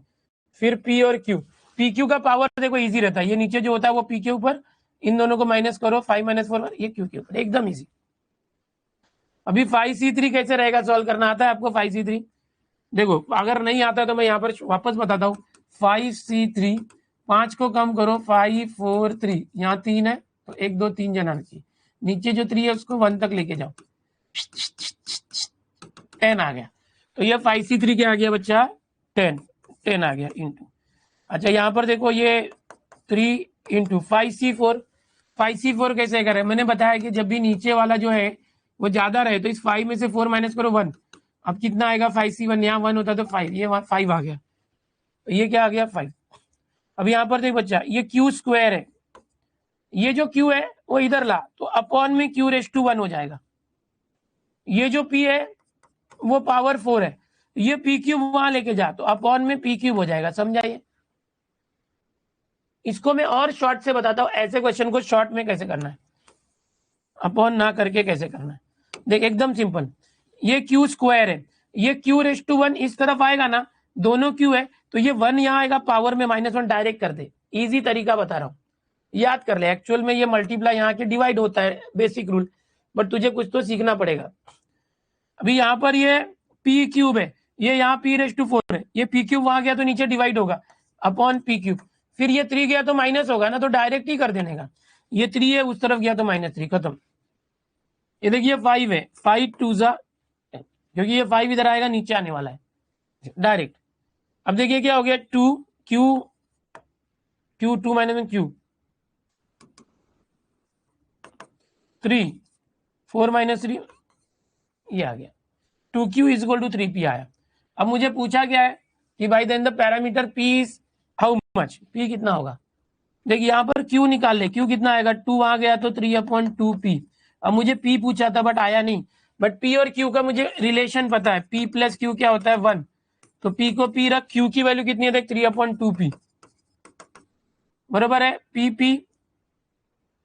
फिर p और q, pq का पावर देखो इजी रहता है, ये नीचे जो होता है वो p के ऊपर, इन दोनों को माइनस करो, 5 - 4 ये q के ऊपर, एकदम इजी। अभी 5c3 कैसे रहेगा, सॉल्व करना आता है आपको 5c3, देखो अगर नहीं आता तो मैं यहाँ पर वापस बताता हूँ, 5c3, 5 को कम करो, 5 4 3, यहाँ 3 है तो 1 2 3 जनाना चाहिए, नीचे जो 3 है उसको 1 तक लेके जाओ, 10 आ गया, तो ये 5c3 क्या आ गया बच्चा, 10 आ गया इंटू, अच्छा यहाँ पर देखो ये 3 इंटू 5c4, 5c4 कैसे करें, मैंने बताया कि जब भी नीचे वाला जो है वो ज्यादा रहे तो इस 5 में से 4 माइनस करो 1, अब कितना आएगा 5c1, यहाँ 1 होता तो 5, ये 5 आ गया, ये क्या आ गया 5। अब यहाँ पर देख बच्चा, ये क्यू स्क्वायर है, ये जो क्यू है वो इधर ला, तो अपॉन में क्यू रेस टू 1 हो जाएगा। ये जो पी है वो पावर 4 है, ये पी क्यूब वहां लेके जा, तो अपॉन में पी क्यूब हो जाएगा। समझाइए, इसको मैं और शॉर्ट से बताता हूं, ऐसे क्वेश्चन को शॉर्ट में कैसे करना है, अपॉन ना करके कैसे करना है। देख एकदम सिंपल, ये क्यू स्क्वायर है, ये क्यू रेस टू 1 इस तरफ आएगा ना, दोनों क्यू है तो ये 1 यहाँ आएगा, पावर में -1 डायरेक्ट कर दे। इजी तरीका बता रहा हूँ, याद कर ले। एक्चुअल में ये मल्टीप्लाई यहाँ के डिवाइड होता है, बेसिक रूल, बट तुझे कुछ तो सीखना पड़ेगा। अभी यहाँ पर ये पी क्यूब है, ये यहाँ पी रेस टू 4 है, ये पी क्यूब वहां गया तो नीचे डिवाइड होगा अपॉन पी क्यूब, फिर ये 3 गया तो माइनस होगा ना, तो डायरेक्ट ही कर देने का। ये 3 है, उस तरफ गया तो -3, खत्म। ये देखिए 5 है, 5 2 जा, क्योंकि ये 5 इधर आएगा, नीचे आने वाला है डायरेक्ट। अब देखिए क्या हो गया, 2 क्यू क्यू 2 माइनस क्यू 3 4 -3, ये आ गया 2q is equal to 3p आया। अब मुझे पूछा क्या है कि भाई then the parameter p is how much, p कितना होगा। देखिए यहाँ पर q निकाल ले, q कितना आएगा, 2 आ गया तो 3/2p। अब मुझे p पूछा था बट आया नहीं, बट p और q का मुझे रिलेशन पता है, p प्लस q क्या होता है 1, तो p को p रख, q की वैल्यू कितनी है देख 3/2p, बराबर है p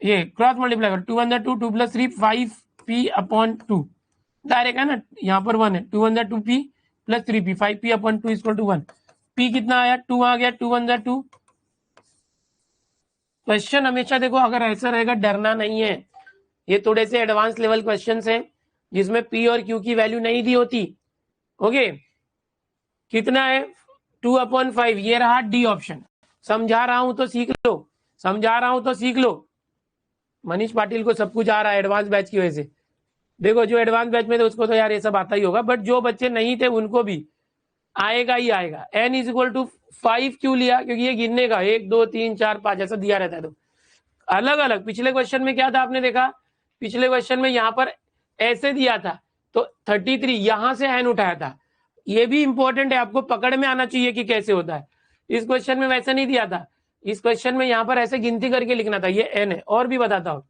ये क्रॉस मल्टीप्लाई कर, 2 1 2 2 + 3 5p/2, डायरेक्ट है ना, यहाँ पर 1 है, 2 1 2p + 3p 5p/2 = 1। p कितना आया 2 आ गया, 2 1 2। क्वेश्चन हमेशा देखो अगर ऐसा रहेगा, डरना नहीं है, ये थोड़े से एडवांस लेवल क्वेश्चंस हैं जिसमें p और q की वैल्यू नहीं दी होती। ओके, कितना है 2/5, ये रहा डी ऑप्शन। समझा रहा हूं तो सीख लो, समझा रहा हूं तो सीख लो। मनीष पाटिल को सब कुछ आ रहा है एडवांस बैच की वजह से। देखो जो एडवांस बैच में थे उसको तो यार ये सब आता ही होगा, बट जो बच्चे नहीं थे उनको भी आएगा ही आएगा। n = 5 क्यों लिया, क्योंकि ये गिनने का 1 2 3 4 5 ऐसा दिया रहता है, तो अलग अलग। पिछले क्वेश्चन में क्या था आपने देखा, पिछले क्वेश्चन में यहाँ पर ऐसे दिया था तो 33 यहां से n उठाया था। ये भी इंपॉर्टेंट है, आपको पकड़ में आना चाहिए कि कैसे होता है। इस क्वेश्चन में वैसे नहीं दिया था, इस क्वेश्चन में यहाँ पर ऐसे गिनती करके लिखना था। ये n है, और भी बताता हूं,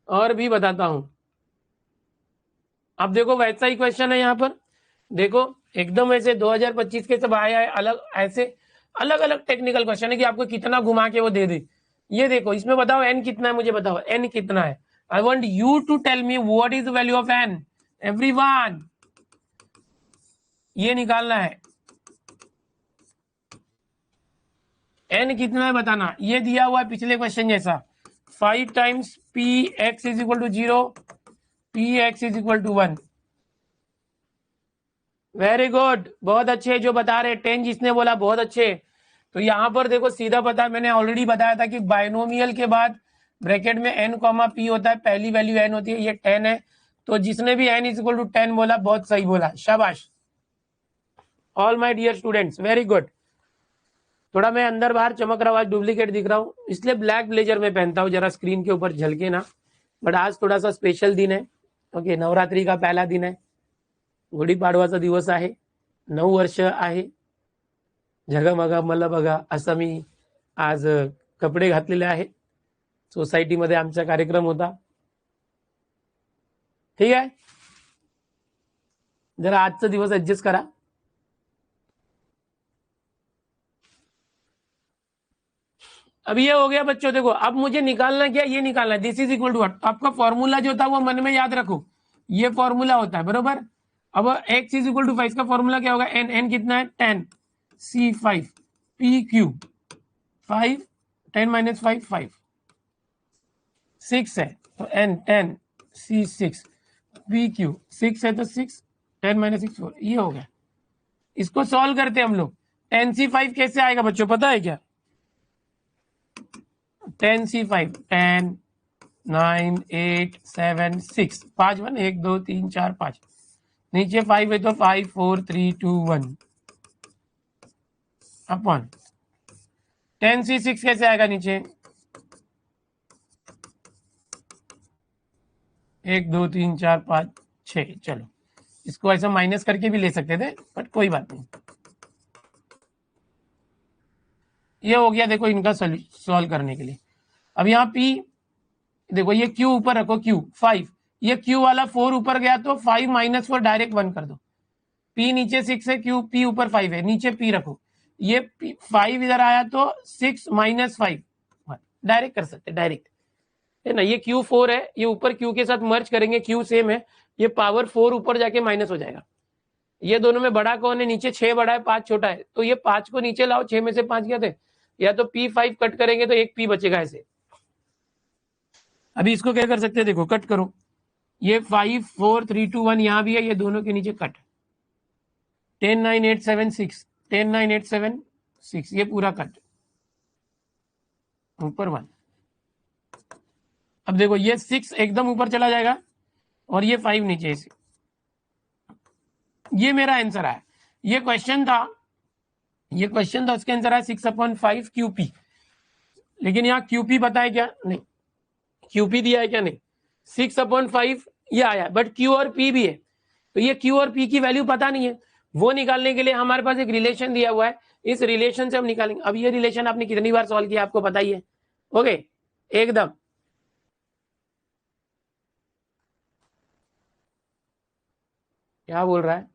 और भी बताता हूं। अब देखो वैसा ही क्वेश्चन है यहाँ पर, देखो एकदम ऐसे 2025 के सब आया है, अलग ऐसे अलग अलग टेक्निकल क्वेश्चन है कि आपको कितना घुमा के वो दे दे। ये देखो इसमें बताओ n कितना है, मुझे बताओ n कितना है। I want you to tell me what is the value of n, everyone ये निकालना है। n कितना है बताना, ये दिया हुआ है पिछले क्वेश्चन जैसा, 5 times px = 0, px = 1। Very good, बहुत अच्छे जो बता रहे, 10 जिसने बोला बहुत अच्छे। तो यहां पर देखो सीधा पता, मैंने ऑलरेडी बताया था कि बाइनोमियल के बाद ब्रैकेट में n, p होता है, पहली वैल्यू n होती है, ये 10 है। तो जिसने भी n = 10 बोला बहुत सही बोला, शाबाश all my dear students, very good. थोड़ा मैं अंदर बाहर चमक रहा हूँ, डुप्लीकेट दिख रहा हूँ, इसलिए ब्लैक ब्लेजर में पहनता हूँ, जरा स्क्रीन के ऊपर झलके ना। बट आज थोड़ा सा स्पेशल दिन है, ओके, नवरात्रि का पहला दिन है, गुढीपाडवाचा दिवस आहे, 9 वर्ष आहे, झगमगा मला बघा असं मी आज कपडे घातलेले आहे, सोसायटीमध्ये आमचा कार्यक्रम होता। ठीक आहे, जरा आजचा दिवस ऍडजस्ट करा। अब ये हो गया बच्चों, देखो अब मुझे निकालना क्या, ये निकालना, this is equal to what, आपका फॉर्मूला जो था वो मन में याद रखो, ये फॉर्मूला होता है बरोबर। अब x = 5, इसका फॉर्मूला क्या होगा, n कितना है 10 c5 pq 5 10 - 5 5 6 है, तो n 10 c6 pq 6 है तो 6 10 - 6 4, ये हो गया। इसको सॉल्व करते हैं हम लोग। 10 c5 कैसे आएगा बच्चों पता है क्या, 10 c5 10 9 8 7 6 5 1 1 2 3 4 5, नीचे 5 है तो 5 4 3 2 1 अपॉन 10 c6 कैसे आएगा नीचे, 1 2 3 4 5 6, चलो इसको ऐसा माइनस करके भी ले सकते थे, बट कोई बात नहीं। ये हो गया देखो इनका सॉल्व करने के लिए। अब यहाँ P देखो, ये Q ऊपर रखो, Q 5, ये Q वाला 4 ऊपर गया तो 5 माइनस 4 डायरेक्ट 1 कर दो। P नीचे 6 है, Q P ऊपर 5 है, नीचे P रखो, ये 5 इधर आया तो 6 माइनस 5 डायरेक्ट कर सकते, डायरेक्ट है ना। ये Q4 है, ये ऊपर Q के साथ मर्ज करेंगे, Q सेम है, ये पावर 4 ऊपर जाके माइनस हो जाएगा। ये दोनों में बड़ा कौन है? नीचे 6 बड़ा है, 5 छोटा है, तो ये 5 को नीचे लाओ, 6 में से 5 क्या थे, या तो P5 कट करेंगे तो एक P बचेगा ऐसे। अभी इसको क्या कर सकते हैं, देखो कट करो, ये 5 4 3 2 1 यहां भी है, ये दोनों के नीचे कट, 10 9 8 7 6, 10 9 8 7 6, ये पूरा कट, ऊपर 1। अब देखो ये 6 एकदम ऊपर चला जाएगा और ये 5 नीचे ऐसे। ये मेरा आंसर है, ये क्वेश्चन था, ये क्वेश्चन था, उसके आंसर है 6/5 QP। लेकिन यहाँ QP पता है क्या? नहीं। QP दिया है क्या? नहीं। 6/5 ये आया, बट Q और P भी है, तो ये Q और P की वैल्यू पता नहीं है, वो निकालने के लिए हमारे पास एक रिलेशन दिया हुआ है, इस रिलेशन से हम निकालेंगे। अब ये रिलेशन आपने कितनी बार सॉल्व किया आपको पता ही है। ओके, एकदम क्या बोल रहा है?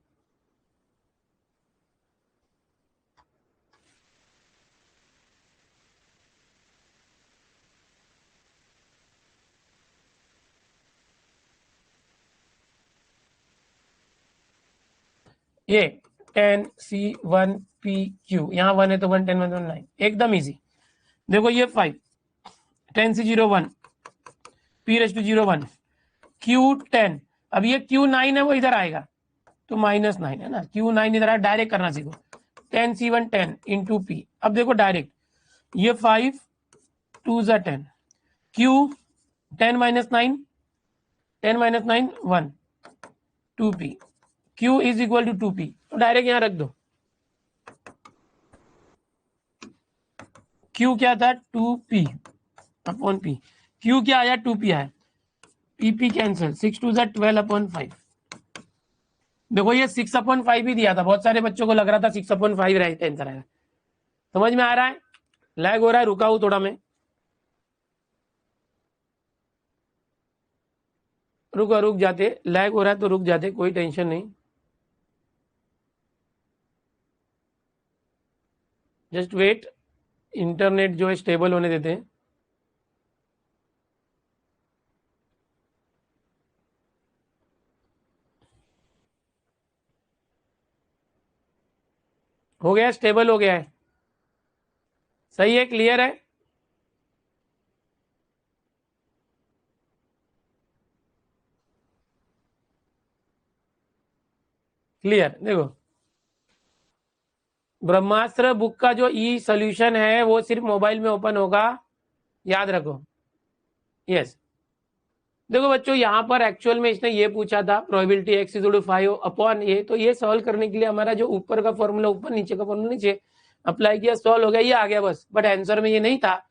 ये 10C1PQ, यहाँ 1 है तो 1 10 1 9, एकदम इजी। देखो ये 5 10C01 P⁻01 Q10, अब ये Q9 है वो इधर आएगा तो -9 है ना, Q9 इधर आया, डायरेक्ट करना सीखो, 10C1 10 इंटू P। अब देखो डायरेक्ट, ये 5 2 10, Q 10 - 9 10 - 9 1 2P, Q is equal to 2P, तो डायरेक्ट यहां रख दो। Q क्या था? 2P upon P। Q क्या आया? 2P आया, PP कैंसिल, 6 2 12/5। देखो ये 6/5 ही दिया था, बहुत सारे बच्चों को लग रहा था 6/5 रहता आंसर आएगा। समझ में आ रहा है? लैग हो रहा है, रुका हूं थोड़ा मैं, रुक जाते, लैग हो रहा है तो रुक जाते, कोई टेंशन नहीं, जस्ट वेट, इंटरनेट जो है स्टेबल होने देते हैं। हो गया, स्टेबल हो गया है, सही है, क्लियर है। क्लियर, देखो ब्रह्मास्त्र बुक का जो ई सोल्यूशन है वो सिर्फ मोबाइल में ओपन होगा, याद रखो। यस, देखो बच्चों यहाँ पर एक्चुअल में इसने ये पूछा था प्रोबेबिलिटी x = 5 अपॉन ये, तो ये सॉल्व करने के लिए हमारा जो ऊपर का फॉर्मूला ऊपर, नीचे का फॉर्मूला नीचे, अप्लाई किया, सॉल्व हो गया, ये आ गया बस। बट आंसर में ये नहीं था,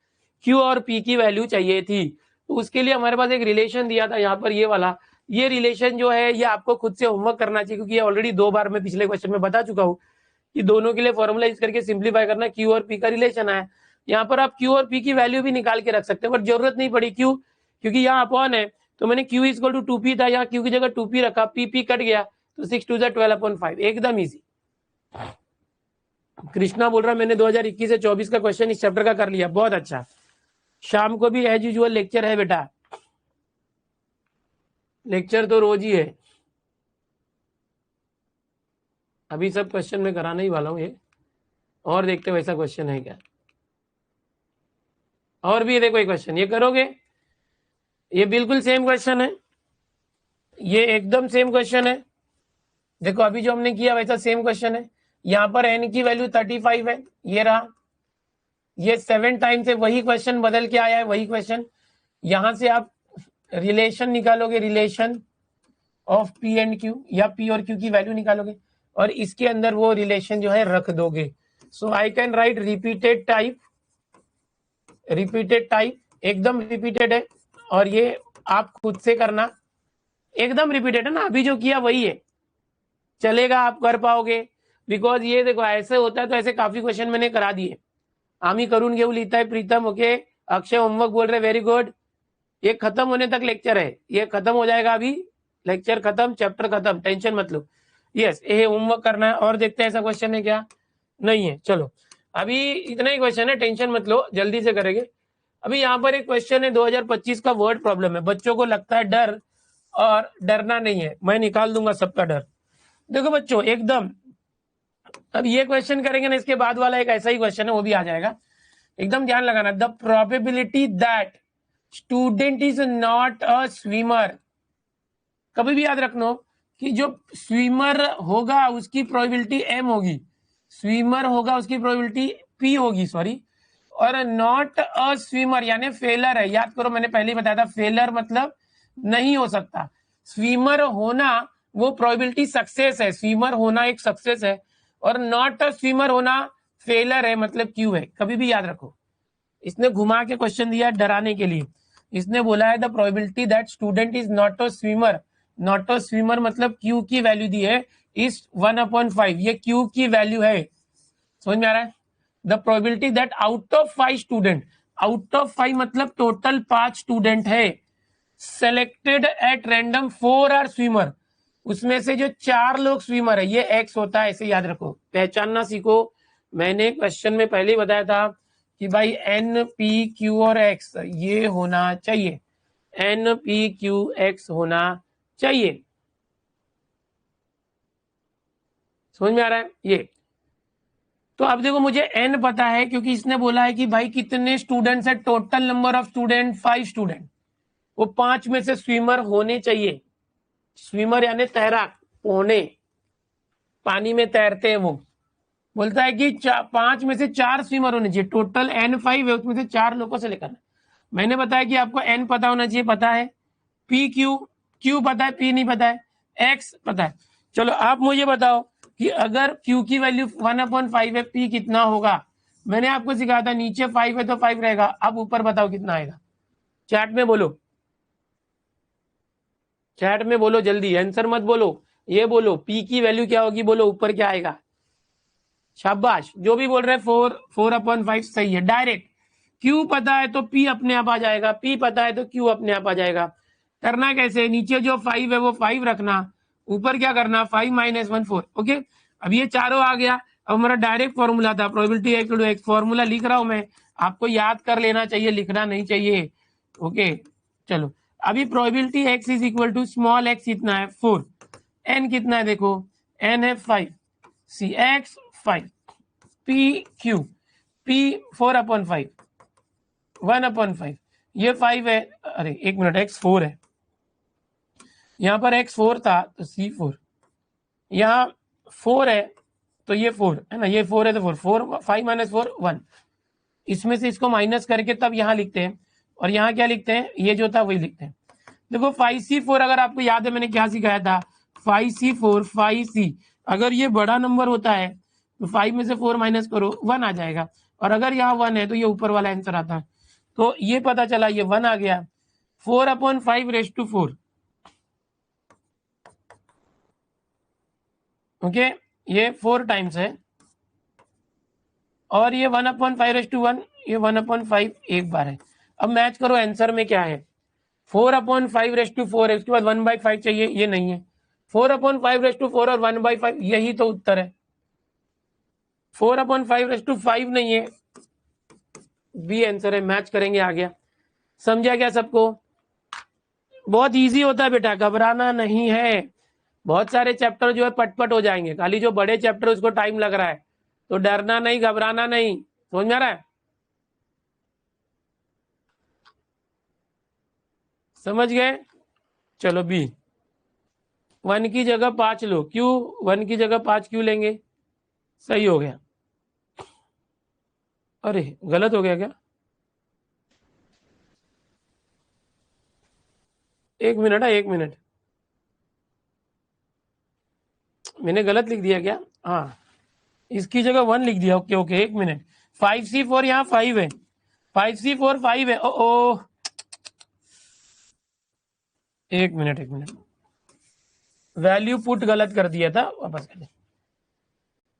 Q और P की वैल्यू चाहिए थी, तो उसके लिए हमारे पास एक रिलेशन दिया था यहाँ पर, ये वाला। ये रिलेशन जो है ये आपको खुद से होमवर्क करना चाहिए, क्योंकि ये ऑलरेडी 2 बार मैं पिछले क्वेश्चन में बता चुका हूँ कि दोनों के लिए फॉर्मूला यूज करके सिंप्लीफाई करना, Q और P का रिलेशन आया। यहाँ पर आप Q और P की वैल्यू भी निकाल के रख सकते हैं, बट जरूरत नहीं पड़ी, क्यों? क्योंकि यहाँ अपॉन है, तो मैंने Q = 2P था, यहाँ Q की जगह 2P रखा, PP कट गया, तो 6 2 12/5, एकदम इजी। कृष्णा बोल रहा मैंने 2021 से 24 का क्वेश्चन इस चैप्टर का कर लिया, बहुत अच्छा। शाम को भी एज यूजुअल लेक्चर है बेटा, लेक्चर तो रोज ही है, अभी सब क्वेश्चन मैं कराने ही वाला हूँ ये, और देखते वैसा क्वेश्चन है क्या, और भी देखो ये क्वेश्चन, ये करोगे, ये बिल्कुल सेम क्वेश्चन है, ये एकदम सेम क्वेश्चन है। देखो अभी जो हमने किया वैसा सेम क्वेश्चन है, यहाँ पर n की वैल्यू 35 है, ये रहा, ये 7 टाइम से वही क्वेश्चन बदल के आया है, वही क्वेश्चन। यहां से आप रिलेशन निकालोगे, relation of P and Q, या P और Q की वैल्यू निकालोगे और इसके अंदर वो रिलेशन जो है रख दोगे। So I can write repeated type, repeated type एकदम रिपीटेड है, और ये आप खुद से करना, एकदम रिपीटेड है ना, अभी जो किया वही है, चलेगा, आप कर पाओगे, बिकॉज ये देखो ऐसे होता है, तो ऐसे काफी क्वेश्चन मैंने करा दिए. आम्ही करून घेऊ लिहिताय प्रीतम. ओके, अक्षय होमवर्क बोल रहे, वेरी गुड. ये खत्म होने तक लेक्चर है, ये खत्म हो जाएगा अभी, लेक्चर खत्म, चैप्टर खत्म, टेंशन मत लो. यस, ये होमवर्क करना है. और देखते हैं ऐसा क्वेश्चन है क्या, नहीं है. चलो अभी इतना ही क्वेश्चन है, टेंशन मत लो, जल्दी से करेंगे. अभी यहाँ पर एक क्वेश्चन है 2025 का, वर्ड प्रॉब्लम है. बच्चों को लगता है डर, और डरना नहीं है, मैं निकाल दूंगा सबका डर. देखो बच्चों एकदम, अब ये क्वेश्चन करेंगे ना, इसके बाद वाला एक ऐसा ही क्वेश्चन है, वो भी आ जाएगा. एकदम ध्यान लगाना. The probability that student is not a swimmer. कभी भी याद रखना कि जो स्विमर होगा उसकी प्रोबेबिलिटी एम होगी, स्विमर होगा उसकी प्रोबेबिलिटी पी होगी, सॉरी. और नॉट अ स्विमर यानी फेलर है. याद करो, मैंने पहले ही बताया था, फेलर मतलब नहीं हो सकता. स्विमर होना वो प्रोबेबिलिटी सक्सेस है, स्विमर होना एक सक्सेस है, और नॉट अ स्विमर होना फेलर है, मतलब क्यू है. कभी भी याद रखो. इसने घुमा के क्वेश्चन दिया डराने के लिए. इसने बोला है the probability that student is not a swimmer. Not a swimmer मतलब क्यू की वैल्यू दी है इज 1/5. ये क्यू की वैल्यू है, समझ में आ रहा है. The probability that out of 5 student, out of 5 मतलब टोटल 5 स्टूडेंट है, selected at random 4 are swimmer, उसमें से जो 4 लोग स्विमर है, ये एक्स होता है. ऐसे याद रखो, पहचानना सीखो. मैंने क्वेश्चन में पहले ही बताया था कि भाई एन पी क्यू और एक्स ये होना चाहिए, एन पी क्यू एक्स होना चाहिए. समझ में आ रहा है ये. तो अब देखो मुझे एन पता है, क्योंकि इसने बोला है कि भाई कितने स्टूडेंट्स है, total number of student 5 student, वो 5 में से स्विमर होने चाहिए. स्विमर यानी तैराक, पोहने, पानी में तैरते हैं वो. बोलता है कि 5 में से 4 स्विमर होने चाहिए. टोटल N5 है, उसमें से 4 लोगों से लेकर. मैंने बताया कि आपको एन पता होना चाहिए, पता है. पी क्यू, क्यू पता है, पी नहीं पता है, एक्स पता है. चलो आप मुझे बताओ कि अगर क्यू की वैल्यू 1/5 है, पी कितना होगा. मैंने आपको सिखाया था नीचे 5 है तो 5 रहेगा. अब ऊपर बताओ कितना आएगा, चैट में बोलो, चैट में बोलो जल्दी, आंसर मत बोलो, ये बोलो पी की वैल्यू क्या होगी, बोलो ऊपर क्या आएगा. शाबाश, जो भी बोल रहे हैं 4/5 सही है. डायरेक्ट क्यू पता है तो पी अपने आप आ जाएगा, पी पता है तो क्यू अपने आप आ जाएगा. करना कैसे, नीचे जो 5 है वो 5 रखना, ऊपर क्या करना 5 - 1 4. ओके, अब ये चारों आ गया. अब हमारा डायरेक्ट फॉर्मूला था प्रोबेबिलिटी x, फॉर्मूला लिख रहा हूं मैं, आपको याद कर लेना चाहिए, लिखना नहीं चाहिए. ओके चलो, अभी probability x is equal to small x कितना है 4, n कितना है देखो, n है 5, सी x 5, पी क्यू, पी 4/5, 1/5, ये 5 है. अरे एक मिनट, x 4 है, यहां पर x 4 था तो c 4, यहाँ 4 है तो ये 4 है ना, ये 4 है तो 4, 5 - 4 1. इसमें से इसको माइनस करके तब यहाँ लिखते हैं, और यहाँ क्या लिखते हैं, ये जो था वही लिखते हैं. देखो 5c4 अगर आपको याद है मैंने क्या सिखाया था, 5c4 5c, अगर ये बड़ा नंबर होता है तो 5 में से 4 माइनस करो 1 आ जाएगा, और अगर यहाँ 1 है तो ये ऊपर वाला आंसर आता है. तो ये पता चला, ये 1 आ गया. 4/5 ओके, ये 4 टाइम्स है, और ये 1/5 ये 1/5 एक बार है. अब मैच करो आंसर में क्या है, 4/5 है, उसके बाद 1/5 चाहिए, ये नहीं है. 4/5 और 1/5 यही तो उत्तर है. 4/5 नहीं है, बी आंसर है. मैच करेंगे, आ गया. समझा क्या सबको, बहुत इजी होता है बेटा, घबराना नहीं है. बहुत सारे चैप्टर जो है पटपट हो जाएंगे, खाली जो बड़े चैप्टर उसको टाइम लग रहा है, तो डरना नहीं, घबराना नहीं. समझ में आ रहा है, समझ गए. चलो बी, 1 की जगह 5 लो, क्यों 1 की जगह 5 क्यों लेंगे, सही हो गया. अरे गलत हो गया क्या, एक मिनट है, एक मिनट, मैंने गलत लिख दिया क्या, हाँ इसकी जगह 1 लिख दिया. ओके ओके, एक मिनट. 5c4 यहाँ 5 है, 5c4 5 है. ओ एक मिनट, एक मिनट, वैल्यू पुट गलत कर दिया था, वापस कर दे।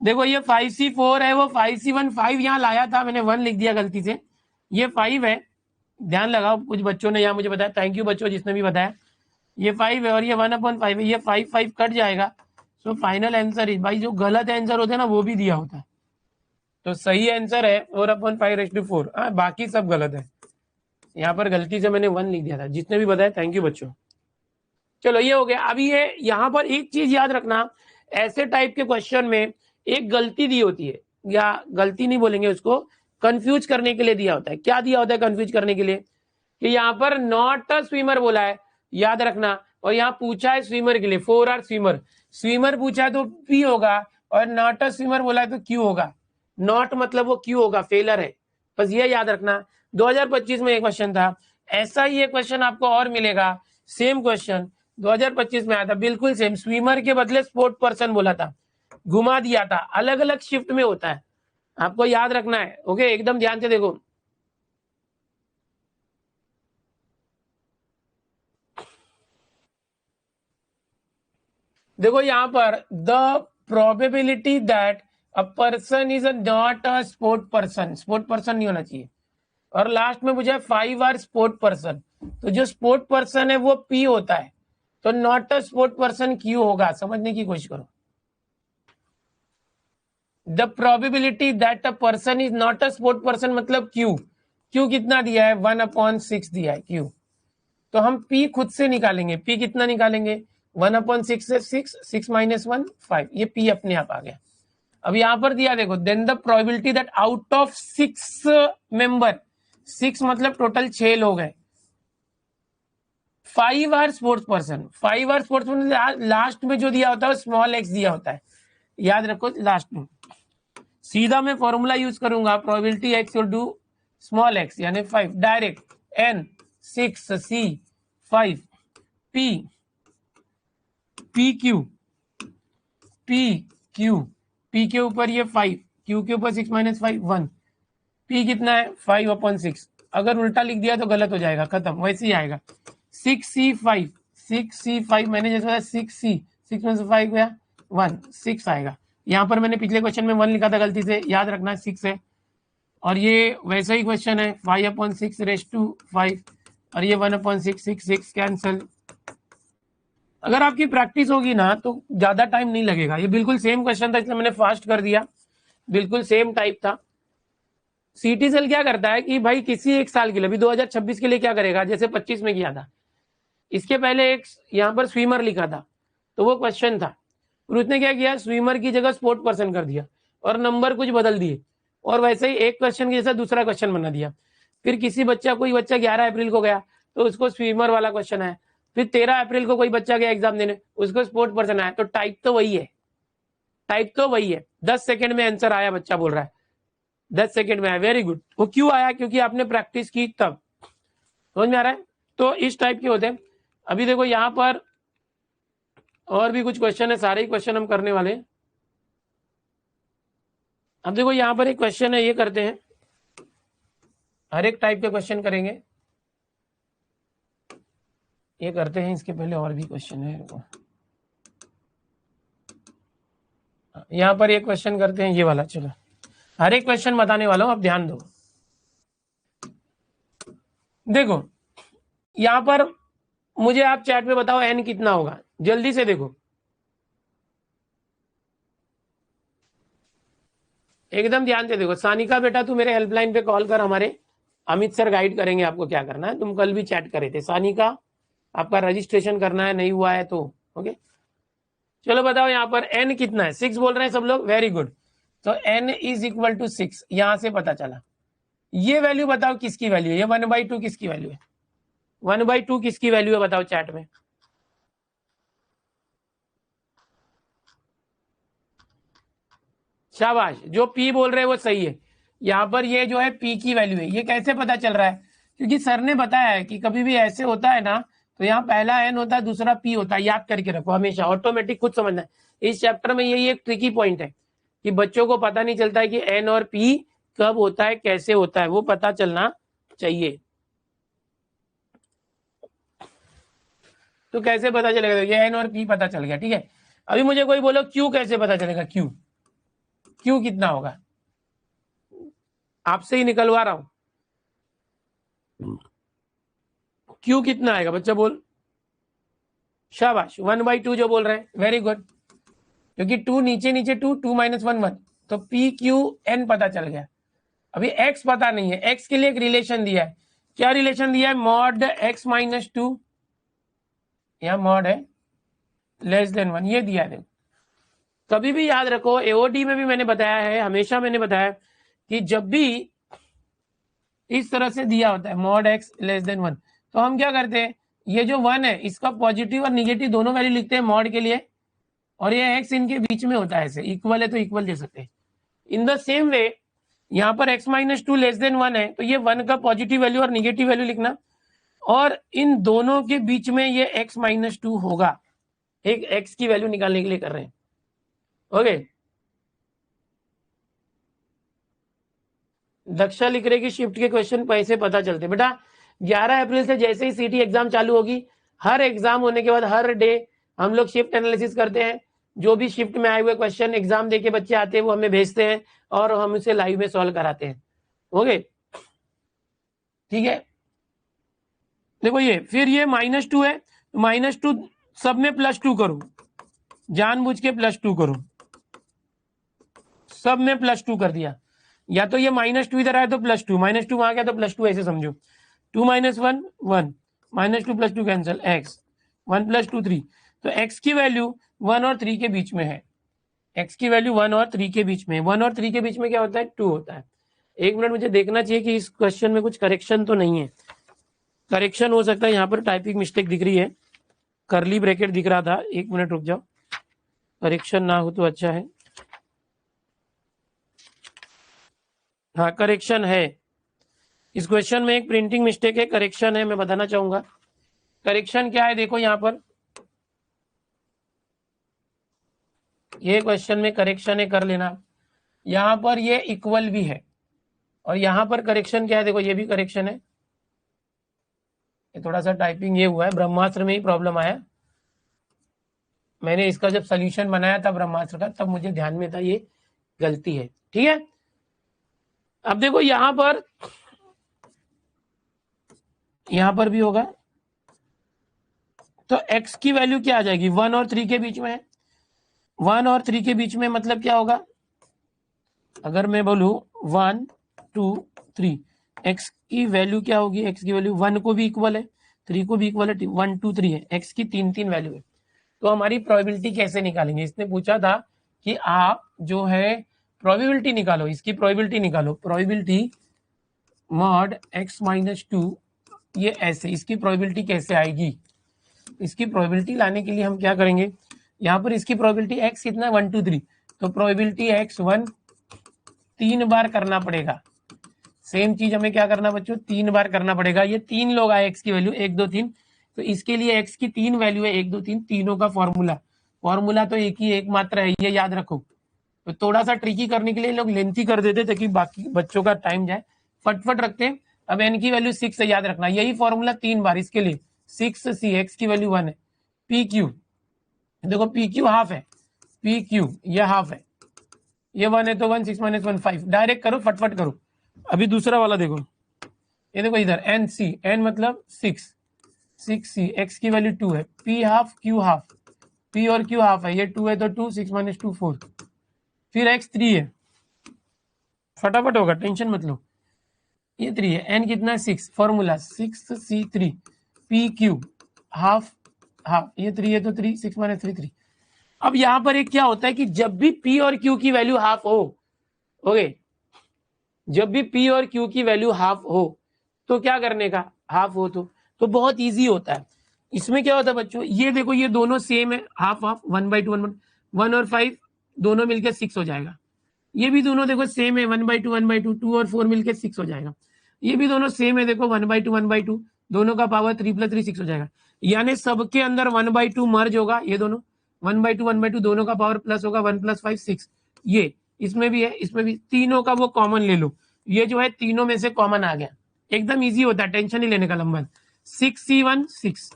देखो ये 5C4 है, वो 5C1 5 यहाँ लाया था, मैंने 1 लिख दिया गलती से, ये 5 है, ध्यान लगाओ, कुछ बच्चों ने यहाँ मुझे बताया, थैंक यू बच्चों जिसने भी बताया, ये 5 है और ये 1/5 है, ये 5 कट जाएगा। सो फाइनल आंसर इज, भाई जो गलत आंसर होता है ना वो भी दिया होता है, तो सही आंसर है 4/5/4। बाकी सब गलत है, यहाँ पर गलती से मैंने 1 लिख दिया था, जिसने भी बताया थैंक यू बच्चों। चलो ये हो गया। अभी ये यहाँ पर एक चीज याद रखना, ऐसे टाइप के क्वेश्चन में एक गलती दी होती है, या गलती नहीं बोलेंगे उसको, कंफ्यूज करने के लिए दिया होता है। क्या दिया होता है कंफ्यूज करने के लिए, कि यहाँ पर नॉट अ स्विमर बोला है, याद रखना, और यहाँ पूछा है स्विमर के लिए, 4 आर स्विमर, स्विमर पूछा है तो पी होगा, और नॉट अ स्विमर बोला है तो क्यू होगा। नॉट मतलब वो क्यू होगा, फेलर है, बस ये याद रखना। 2025 में एक क्वेश्चन था, ऐसा ही एक क्वेश्चन आपको और मिलेगा, सेम क्वेश्चन 2025 में आया था, बिल्कुल सेम, स्विमर के बदले स्पोर्ट पर्सन बोला था, घुमा दिया था, अलग अलग शिफ्ट में होता है, आपको याद रखना है। ओके, एकदम ध्यान से देखो, देखो यहाँ पर the probability that a person is not a sport person, sport person नहीं होना चाहिए, और लास्ट में मुझे 5 आर स्पोर्ट पर्सन, तो जो स्पोर्ट पर्सन है वो पी होता है, तो not a sport person Q होगा, समझने की कोशिश करो। The probability that a person is not a sport person मतलब क्यू, क्यू कितना दिया है 1/6 दिया है क्यू, तो हम पी खुद से निकालेंगे, पी कितना निकालेंगे 1/6 से 6, 6 - 1 5, ये पी अपने आप आ गया। अब यहां पर दिया देखो, then the probability that out of 6 member, 6 मतलब टोटल 6 लोग हैं, 5 are sports person, 5 are sports person, last में जो दिया होता है स्मॉल एक्स दिया होता है, याद रखो लास्ट में। सीधा मैं फॉर्मूला यूज करूंगा, probability x equal to small x यानी 5, direct n 6 c 5 p p q p q, p के ऊपर ये 5, क्यू के ऊपर 6 - 5 1, पी कितना है 5/6, अगर उल्टा लिख दिया तो गलत हो जाएगा, खत्म, वैसे ही आएगा 6C5, 6C5 मैंने जैसे 6C, 6 में से 5 गया 1, 6 आएगा। यहाँ पर मैंने पिछले क्वेश्चन में 1 लिखा था गलती से, याद रखना 6 है, और ये वैसा ही क्वेश्चन है 5/6⁵5, और ये 1/6, 6 कैंसल। अगर आपकी प्रैक्टिस होगी ना तो ज्यादा टाइम नहीं लगेगा, ये बिल्कुल सेम क्वेश्चन था इसलिए मैंने फास्ट कर दिया, बिल्कुल सेम टाइप था। सीटी सेल क्या करता है कि भाई किसी एक साल के लिए, अभी 2026 के लिए क्या करेगा, जैसे 25 में किया था, इसके पहले एक यहाँ पर स्विमर लिखा था, तो वो क्वेश्चन था, और उसने क्या किया, स्विमर की जगह स्पोर्ट पर्सन कर दिया और नंबर कुछ बदल दिए, और वैसे ही एक क्वेश्चन की जैसा दूसरा क्वेश्चन बना दिया। फिर किसी बच्चा, कोई बच्चा 11 अप्रैल को गया तो उसको स्विमर वाला क्वेश्चन आया, फिर 13 अप्रैल को कोई बच्चा गया एग्जाम देने, उसको स्पोर्ट पर्सन आया, तो टाइप तो वही है, टाइप तो वही है। 10 सेकंड में आंसर आया, बच्चा बोल रहा है 10 सेकंड में आया, वेरी गुड। वो क्यों आया, क्योंकि आपने प्रैक्टिस की तब, समझ में आ रहा है। तो इस टाइप के होते हैं। अभी देखो यहाँ पर और भी कुछ क्वेश्चन है, सारे ही क्वेश्चन हम करने वाले हैं। अब देखो यहाँ पर एक क्वेश्चन है, ये करते हैं, हर एक टाइप के क्वेश्चन करेंगे, ये करते हैं। इसके पहले और भी क्वेश्चन है, यहाँ पर एक क्वेश्चन करते हैं, ये वाला। चलो हर एक क्वेश्चन बताने वाला हूं, आप ध्यान दो। देखो यहाँ पर मुझे आप चैट में बताओ एन कितना होगा, जल्दी से देखो, एकदम ध्यान से देखो। सानिका बेटा तू मेरे हेल्पलाइन पे कॉल कर, हमारे अमित सर गाइड करेंगे आपको क्या करना है। तुम कल भी चैट करे थे। सानिका, आपका रजिस्ट्रेशन करना है, नहीं हुआ है तो ओके। चलो बताओ यहाँ पर एन कितना है, 6 बोल रहे हैं सब लोग, वेरी गुड। तो एन इज इक्वल टू 6, यहां से पता चला। ये वैल्यू बताओ किसकी वैल्यू है, ये 1/2 किसकी वैल्यू है, 1/2 किसकी वैल्यू है बताओ चैट में। शाबाश, जो पी बोल रहे हैं वो सही है। यहाँ पर ये जो है पी की वैल्यू है। ये कैसे पता चल रहा है, क्योंकि सर ने बताया है कि कभी भी ऐसे होता है ना, तो यहाँ पहला एन होता है, दूसरा पी होता है, याद करके रखो हमेशा, ऑटोमेटिक खुद समझना है। इस चैप्टर में यही एक ट्रिकी पॉइंट है कि बच्चों को पता नहीं चलता है कि एन और पी कब होता है, कैसे होता है, वो पता चलना चाहिए। तो कैसे पता चलेगा? ये एन और पी पता चल गया, ठीक है। अभी मुझे कोई बोलो क्यू कैसे पता चलेगा? क्यू क्यू कितना होगा? आपसे ही निकलवा रहा हूं। क्यू कितना आएगा बच्चा? बोल। शाबाश, 1/2 जो बोल रहे हैं, वेरी गुड। क्योंकि 2 नीचे नीचे 2, 2 - 1 1, तो पी क्यू एन पता चल गया। अभी एक्स पता नहीं है, एक्स के लिए एक रिलेशन दिया है। क्या रिलेशन दिया है? मॉड एक्स -2, यहां मॉड है <<1 ये दिया है। कभी भी याद रखो, एओडी में भी मैंने बताया है, हमेशा मैंने बताया कि जब भी इस तरह से दिया होता है मॉड एक्स <<1, तो हम क्या करते हैं, ये जो 1 है इसका पॉजिटिव और निगेटिव दोनों वैल्यू लिखते हैं मॉड के लिए, और ये एक्स इनके बीच में होता है, ऐसे इक्वल है तो इक्वल दे सकते हैं। इन द सेम वे यहाँ पर x - 2 <<1 है, तो ये 1 का पॉजिटिव वैल्यू और निगेटिव वैल्यू लिखना, और इन दोनों के बीच में ये x - 2 होगा। एक x की वैल्यू निकालने के लिए कर रहे हैं। ओके, दक्षा लिख रहे कि शिफ्ट के क्वेश्चन पैसे पता चलते। बेटा 11 अप्रैल से जैसे ही सीटी एग्जाम चालू होगी, हर एग्जाम होने के बाद हर डे हम लोग शिफ्ट एनालिसिस करते हैं। जो भी शिफ्ट में आए हुए क्वेश्चन एग्जाम देके बच्चे आते हैं वो हमें भेजते हैं और हम उसे लाइव में सॉल्व कराते हैं। ओके, ठीक है। देखो ये फिर ये -2 है, -2 सब में +2 करूं, जानबूझ के +2 करूं, सब में +2 कर दिया। या तो ये -2 इधर आया तो +2, -2 वहां गया तो +2, ऐसे समझो। 2 - 1 1, -2 +2 कैंसिल, x 1 + 2 3। तो x की वैल्यू 1 और 3 के बीच में है। x की वैल्यू 1 और 3 के बीच में, 1 और 3 के बीच में क्या होता है? 2 होता है। एक मिनट, मुझे देखना चाहिए कि इस क्वेश्चन में कुछ करेक्शन तो नहीं है। करेक्शन हो सकता है, यहाँ पर टाइपिंग मिस्टेक दिख रही है, करली ब्रैकेट दिख रहा था। एक मिनट रुक जाओ, करेक्शन ना हो तो अच्छा है। हाँ, करेक्शन है इस क्वेश्चन में, एक प्रिंटिंग मिस्टेक है, करेक्शन है, मैं बताना चाहूंगा। करेक्शन क्या है? देखो यहाँ पर ये क्वेश्चन में करेक्शन है, कर लेना। यहाँ पर ये इक्वल भी है, और यहाँ पर करेक्शन क्या है? देखो ये भी करेक्शन है। ये थोड़ा सा टाइपिंग ये हुआ है, ब्रह्मास्त्र में ही प्रॉब्लम आया। मैंने इसका जब सोल्यूशन बनाया था ब्रह्मास्त्र का, तब मुझे ध्यान में था ये गलती है, ठीक है। अब देखो यहाँ पर भी होगा, तो x की वैल्यू क्या आ जाएगी? 1 और 3 के बीच में है। 1 और 3 के बीच में मतलब क्या होगा? अगर मैं बोलूं 1 2 3, x की वैल्यू क्या होगी? x की वैल्यू 1 को भी इक्वल है, 3 को भी इक्वल है, 1 2 3 है, x की 3 वैल्यू है। तो हमारी प्रोबेबिलिटी कैसे निकालेंगे? इसने पूछा था कि आप जो है प्रोबेबिलिटी निकालो, इसकी प्रोबेबिलिटी निकालो। प्रोबेबिलिटी मॉड x - 2, ये ऐसे, इसकी प्रोबेबिलिटी कैसे आएगी? इसकी प्रोबेबिलिटी लाने के लिए हम क्या करेंगे? यहाँ पर इसकी प्रोबेबिलिटी x कितना? 1 2 3, तो प्रोबेबिलिटी x1 3 बार करना पड़ेगा। सेम चीज हमें क्या करना बच्चों? 3 बार करना पड़ेगा। ये 3 लोग आए x की वैल्यू 1 2 3, तो इसके लिए x की 3 वैल्यू है 1 2 3, तीनों का फॉर्मूला तो एक ही एक मात्र है, ये याद रखो। तो थोड़ा सा ट्रिकी करने के लिए लोग लेंथी कर देते ताकि बाकी बच्चों का टाइम जाए, फटफट रखते हैं। अब n की वैल्यू 6 है, याद रखना, यही फॉर्मूला 3 बार इसके लिए। 6c, x की वैल्यू 1 है, पी क्यू, देखो पी क्यू हाफ है, पी क्यू ये हाफ है, ये 1 है तो 1, 6 - 1 5, डायरेक्ट करो, फटफट करो। अभी दूसरा वाला देखो, ये देखो इधर एन सी, एन मतलब 6c, x की वैल्यू 2 है, p half q half, p और q हाफ है, ये 2 है तो 2, 6 - 2 4, फिर x 3 है, फटाफट होगा, टेंशन मत लो। ये 3 है, n कितना है? 6, formula 6c3, p q half half, ये 3 है तो 3, 6 - 3 3। अब यहां पर एक क्या होता है कि जब भी p और q की वैल्यू हाफ हो, ओके, जब भी p और q की वैल्यू हाफ हो तो क्या करने का? हाफ हो तो बहुत इजी होता है। इसमें क्या होता है बच्चों, ये देखो ये दोनों सेम है, हाफ हाफ, 1/2 1 और 5 दोनों मिलकर 6 हो जाएगा। ये भी दोनों देखो सेम है, 1/2 1/2, 2 और 4 मिलकर 6 हो जाएगा। ये भी दोनों सेम है, देखो 1/2 1/2, दोनों का पावर 3 + 3 6 हो जाएगा। यानी सबके अंदर 1/2 मर्ज होगा, ये दोनों 1/2 1/2 दोनों का पावर प्लस होगा, 1 + 5 6। ये इसमें भी है, इसमें भी, तीनों का वो कॉमन ले लो, ये जो है तीनों में से कॉमन आ गया, एकदम इजी होता है, टेंशन नहीं लेने का। लंबन 6c1 6,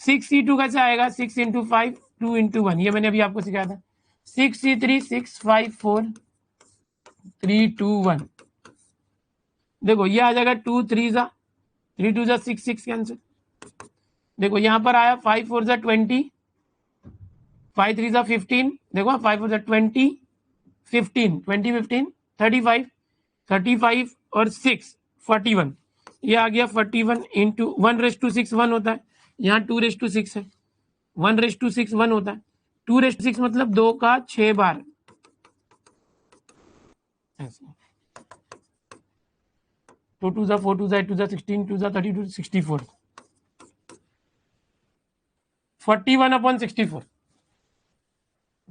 6c2 कैसे आएगा, 6 इंटू 5 2 इंटू 1, ये मैंने अभी आपको सिखाया था। 6c3 6 5 4 3 2 1, देखो ये आ जाएगा 2 3 जा 3 2 जा 6 6 कैंसिल। देखो यहाँ पर आया 5 4 जा 20 5 3 जा 15, देखो 5 4 जा 20 15 20 15 35 35 और 6 41, ये आ गया 41 इंटू 1/6 1 होता है, यहाँ 2/6 है, 1/6 1 होता है, 2/6 मतलब 2 का 6 बार ऐसे। 2 2 जा 4 2 जा 8 2 जा 16 2 जा 32 64, 41/64।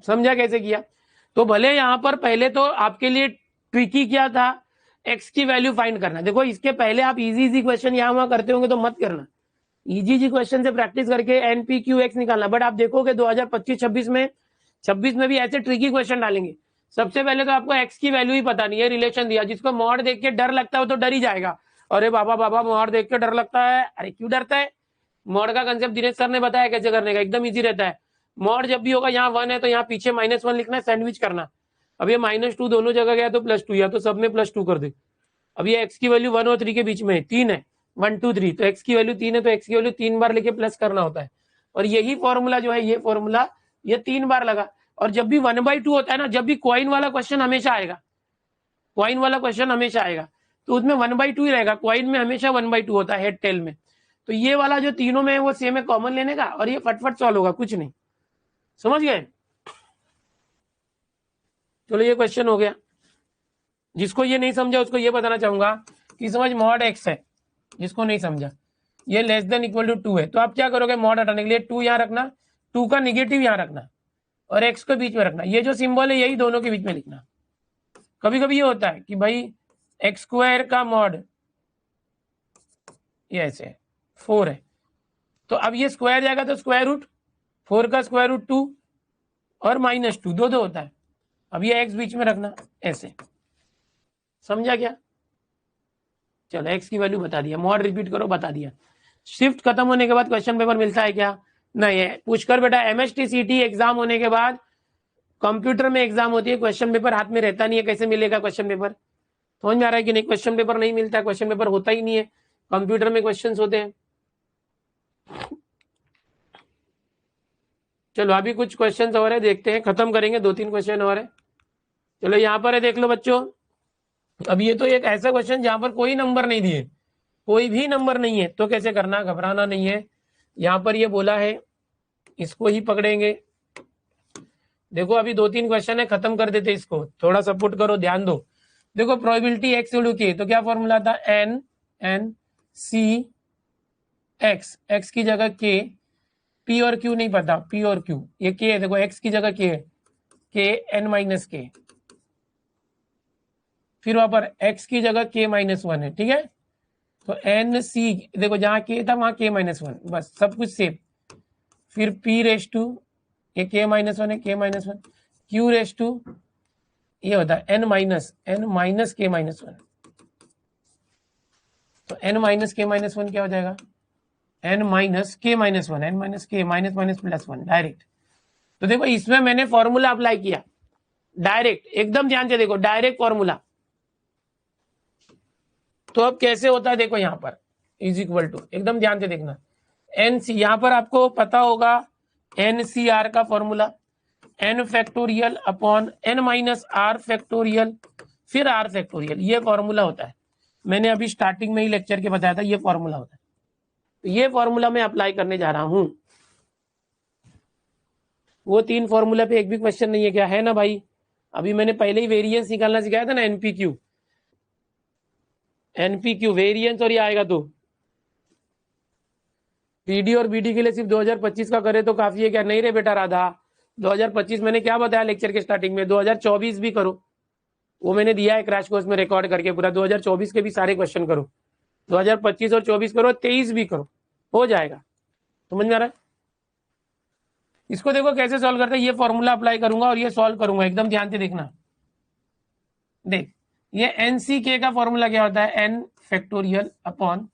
समझा कैसे किया? तो भले यहां पर पहले तो आपके लिए ट्रिकी क्या था, एक्स की वैल्यू फाइंड करना। देखो इसके पहले आप इजी इजी क्वेश्चन यहां वहां करते होंगे तो मत करना, इजी इजी क्वेश्चन से प्रैक्टिस करके एनपीक्यूएक्स निकालना। बट आप देखोगे 2025-26 में 26 में भी ऐसे ट्रिकी क्वेश्चन डालेंगे। सबसे पहले तो आपको एक्स की वैल्यू ही पता नहीं है, रिलेशन दिया, जिसको मॉड देख के डर लगता है तो डर ही जाएगा। अरे बाबा बाबा मॉड देख के डर लगता है, अरे क्यों डरता है? मॉड का कंसेप्ट दिनेश सर ने बताया कैसे करने का, एकदम इजी रहता है। मॉड जब भी होगा यहाँ 1 है तो यहाँ पीछे -1 लिखना है, सैंडविच करना। अब ये -2 दोनों जगह गया तो +2, या तो सब में +2 कर दे। अब ये एक्स की वैल्यू 1 और 3 के बीच में 3 है, 1 2 3, तो एक्स की वैल्यू 3 है तो एक्स की वैल्यू 3 बार लेके प्लस करना होता है। और यही फॉर्मूला जो है, ये फॉर्मूला ये 3 बार लगा। और जब भी 1/2 होता है ना, जब भी कॉइन वाला क्वेश्चन हमेशा आएगा, कॉइन वाला क्वेश्चन हमेशा आएगा, तो उसमें 1/2 ही रहेगा। कॉइन में हमेशा 1/2 होता है, हेड टेल में। तो ये वाला जो तीनों में है वो सेम है, कॉमन लेने का, और ये फटफट सॉल्व होगा, कुछ नहीं। समझ गए? चलो ये क्वेश्चन हो गया। जिसको ये नहीं समझा उसको ये बताना चाहूंगा कि समझ मॉड एक्स है, जिसको नहीं समझा, ये लेस देन इक्वल टू 2 है, तो आप क्या करोगे, मॉड हटाने के लिए 2 यहाँ रखना, 2 का निगेटिव यहाँ रखना, और एक्स को बीच में रखना। ये जो सिंबल है यही दोनों के बीच में लिखना। कभी कभी ये होता है कि भाई एक्स स्क्वायर का मॉड ये ऐसे 4 है, तो अब ये स्क्वायर जाएगा तो स्क्वायर रूट 4 का स्क्वायर रूट 2 और -2 दो होता है। अब ये एक्स बीच में रखना ऐसे। समझा क्या? चलो एक्स की वैल्यू बता दिया, मॉड रिपीट करो, बता दिया। शिफ्ट खत्म होने के बाद क्वेश्चन पेपर मिलता है क्या? नहीं है। पुष्कर बेटा MSTCT एग्जाम होने के बाद कंप्यूटर में एग्जाम होती है, क्वेश्चन पेपर हाथ में रहता नहीं है, कैसे मिलेगा क्वेश्चन पेपर? समझ में आ रहा है कि नहीं? क्वेश्चन पेपर नहीं मिलता, क्वेश्चन पेपर होता ही नहीं है, कंप्यूटर में क्वेश्चन होते हैं। चलो अभी कुछ क्वेश्चन और है, देखते हैं, खत्म करेंगे, 2-3 क्वेश्चन और है। चलो यहाँ पर है, देख लो बच्चों। अब ये तो एक ऐसा क्वेश्चन जहां पर कोई नंबर नहीं दिए, कोई भी नंबर नहीं है, तो कैसे करना, घबराना नहीं है। यहाँ पर ये बोला है, इसको ही पकड़ेंगे। देखो अभी 2-3 क्वेश्चन है, खत्म कर देते इसको, थोड़ा सपोर्ट करो, ध्यान दो। देखो प्रोबेबिलिटी एक्स इक्वल टू के, तो क्या फॉर्मूला था, एन सी एक्स की जगह के, पी और क्यू नहीं पता, पी और क्यू, ये के है, देखो एक्स की जगह के है, के n-k, फिर वहां पर एक्स की जगह k-1 है, ठीक है। तो एन सी, देखो जहां के था वहां k-1, बस सब कुछ सेम। फिर p रेस टू, ये k-1 है, k-1, q रेस टू, ये होता है n-k-1, तो n-k-1 क्या हो जाएगा, n-k-1, n-k -1 डायरेक्ट। तो देखो इसमें मैंने फॉर्मूला अप्लाई किया डायरेक्ट, एकदम ध्यान से देखो, डायरेक्ट फॉर्मूला। तो अब कैसे होता है, देखो यहाँ पर इज इक्वल टू, एकदम ध्यान से देखना, एन सी, यहाँ पर आपको पता होगा NCR का formula, n factorial upon n-r factorial, फिर r फैक्टोरियल, ये फॉर्मूला होता है। मैंने अभी स्टार्टिंग में ही लेक्चर के बताया था, ये फॉर्मूला होता है। तो ये फॉर्मूला मैं अप्लाई करने जा रहा हूं। वो 3 फॉर्मूला पे एक भी क्वेश्चन नहीं है क्या, है ना भाई? अभी मैंने पहले ही वेरिएंस निकालना सिखाया था ना, एनपीक्यू वेरिएंस, और ये आएगा तो पीडी और बीडी के लिए सिर्फ 2025 का करे तो काफी है क्या? नहीं रे बेटा राधा, 2025 मैंने क्या बताया लेक्चर के स्टार्टिंग में, 2024 भी करो, वो मैंने दिया है क्रैश कोर्स में रिकॉर्ड करके पूरा। 2024 के भी सारे क्वेश्चन करो, 2025 और 24 करो, 23 भी करो, हो जाएगा। समझ में आ रहा है? इसको देखो कैसे सॉल्व करते हैं, ये फॉर्मूला अप्लाई करूंगा और ये सॉल्व करूंगा, एकदम ध्यान से देखना। देख ये NCK का फॉर्मूला क्या होता है, n factorial upon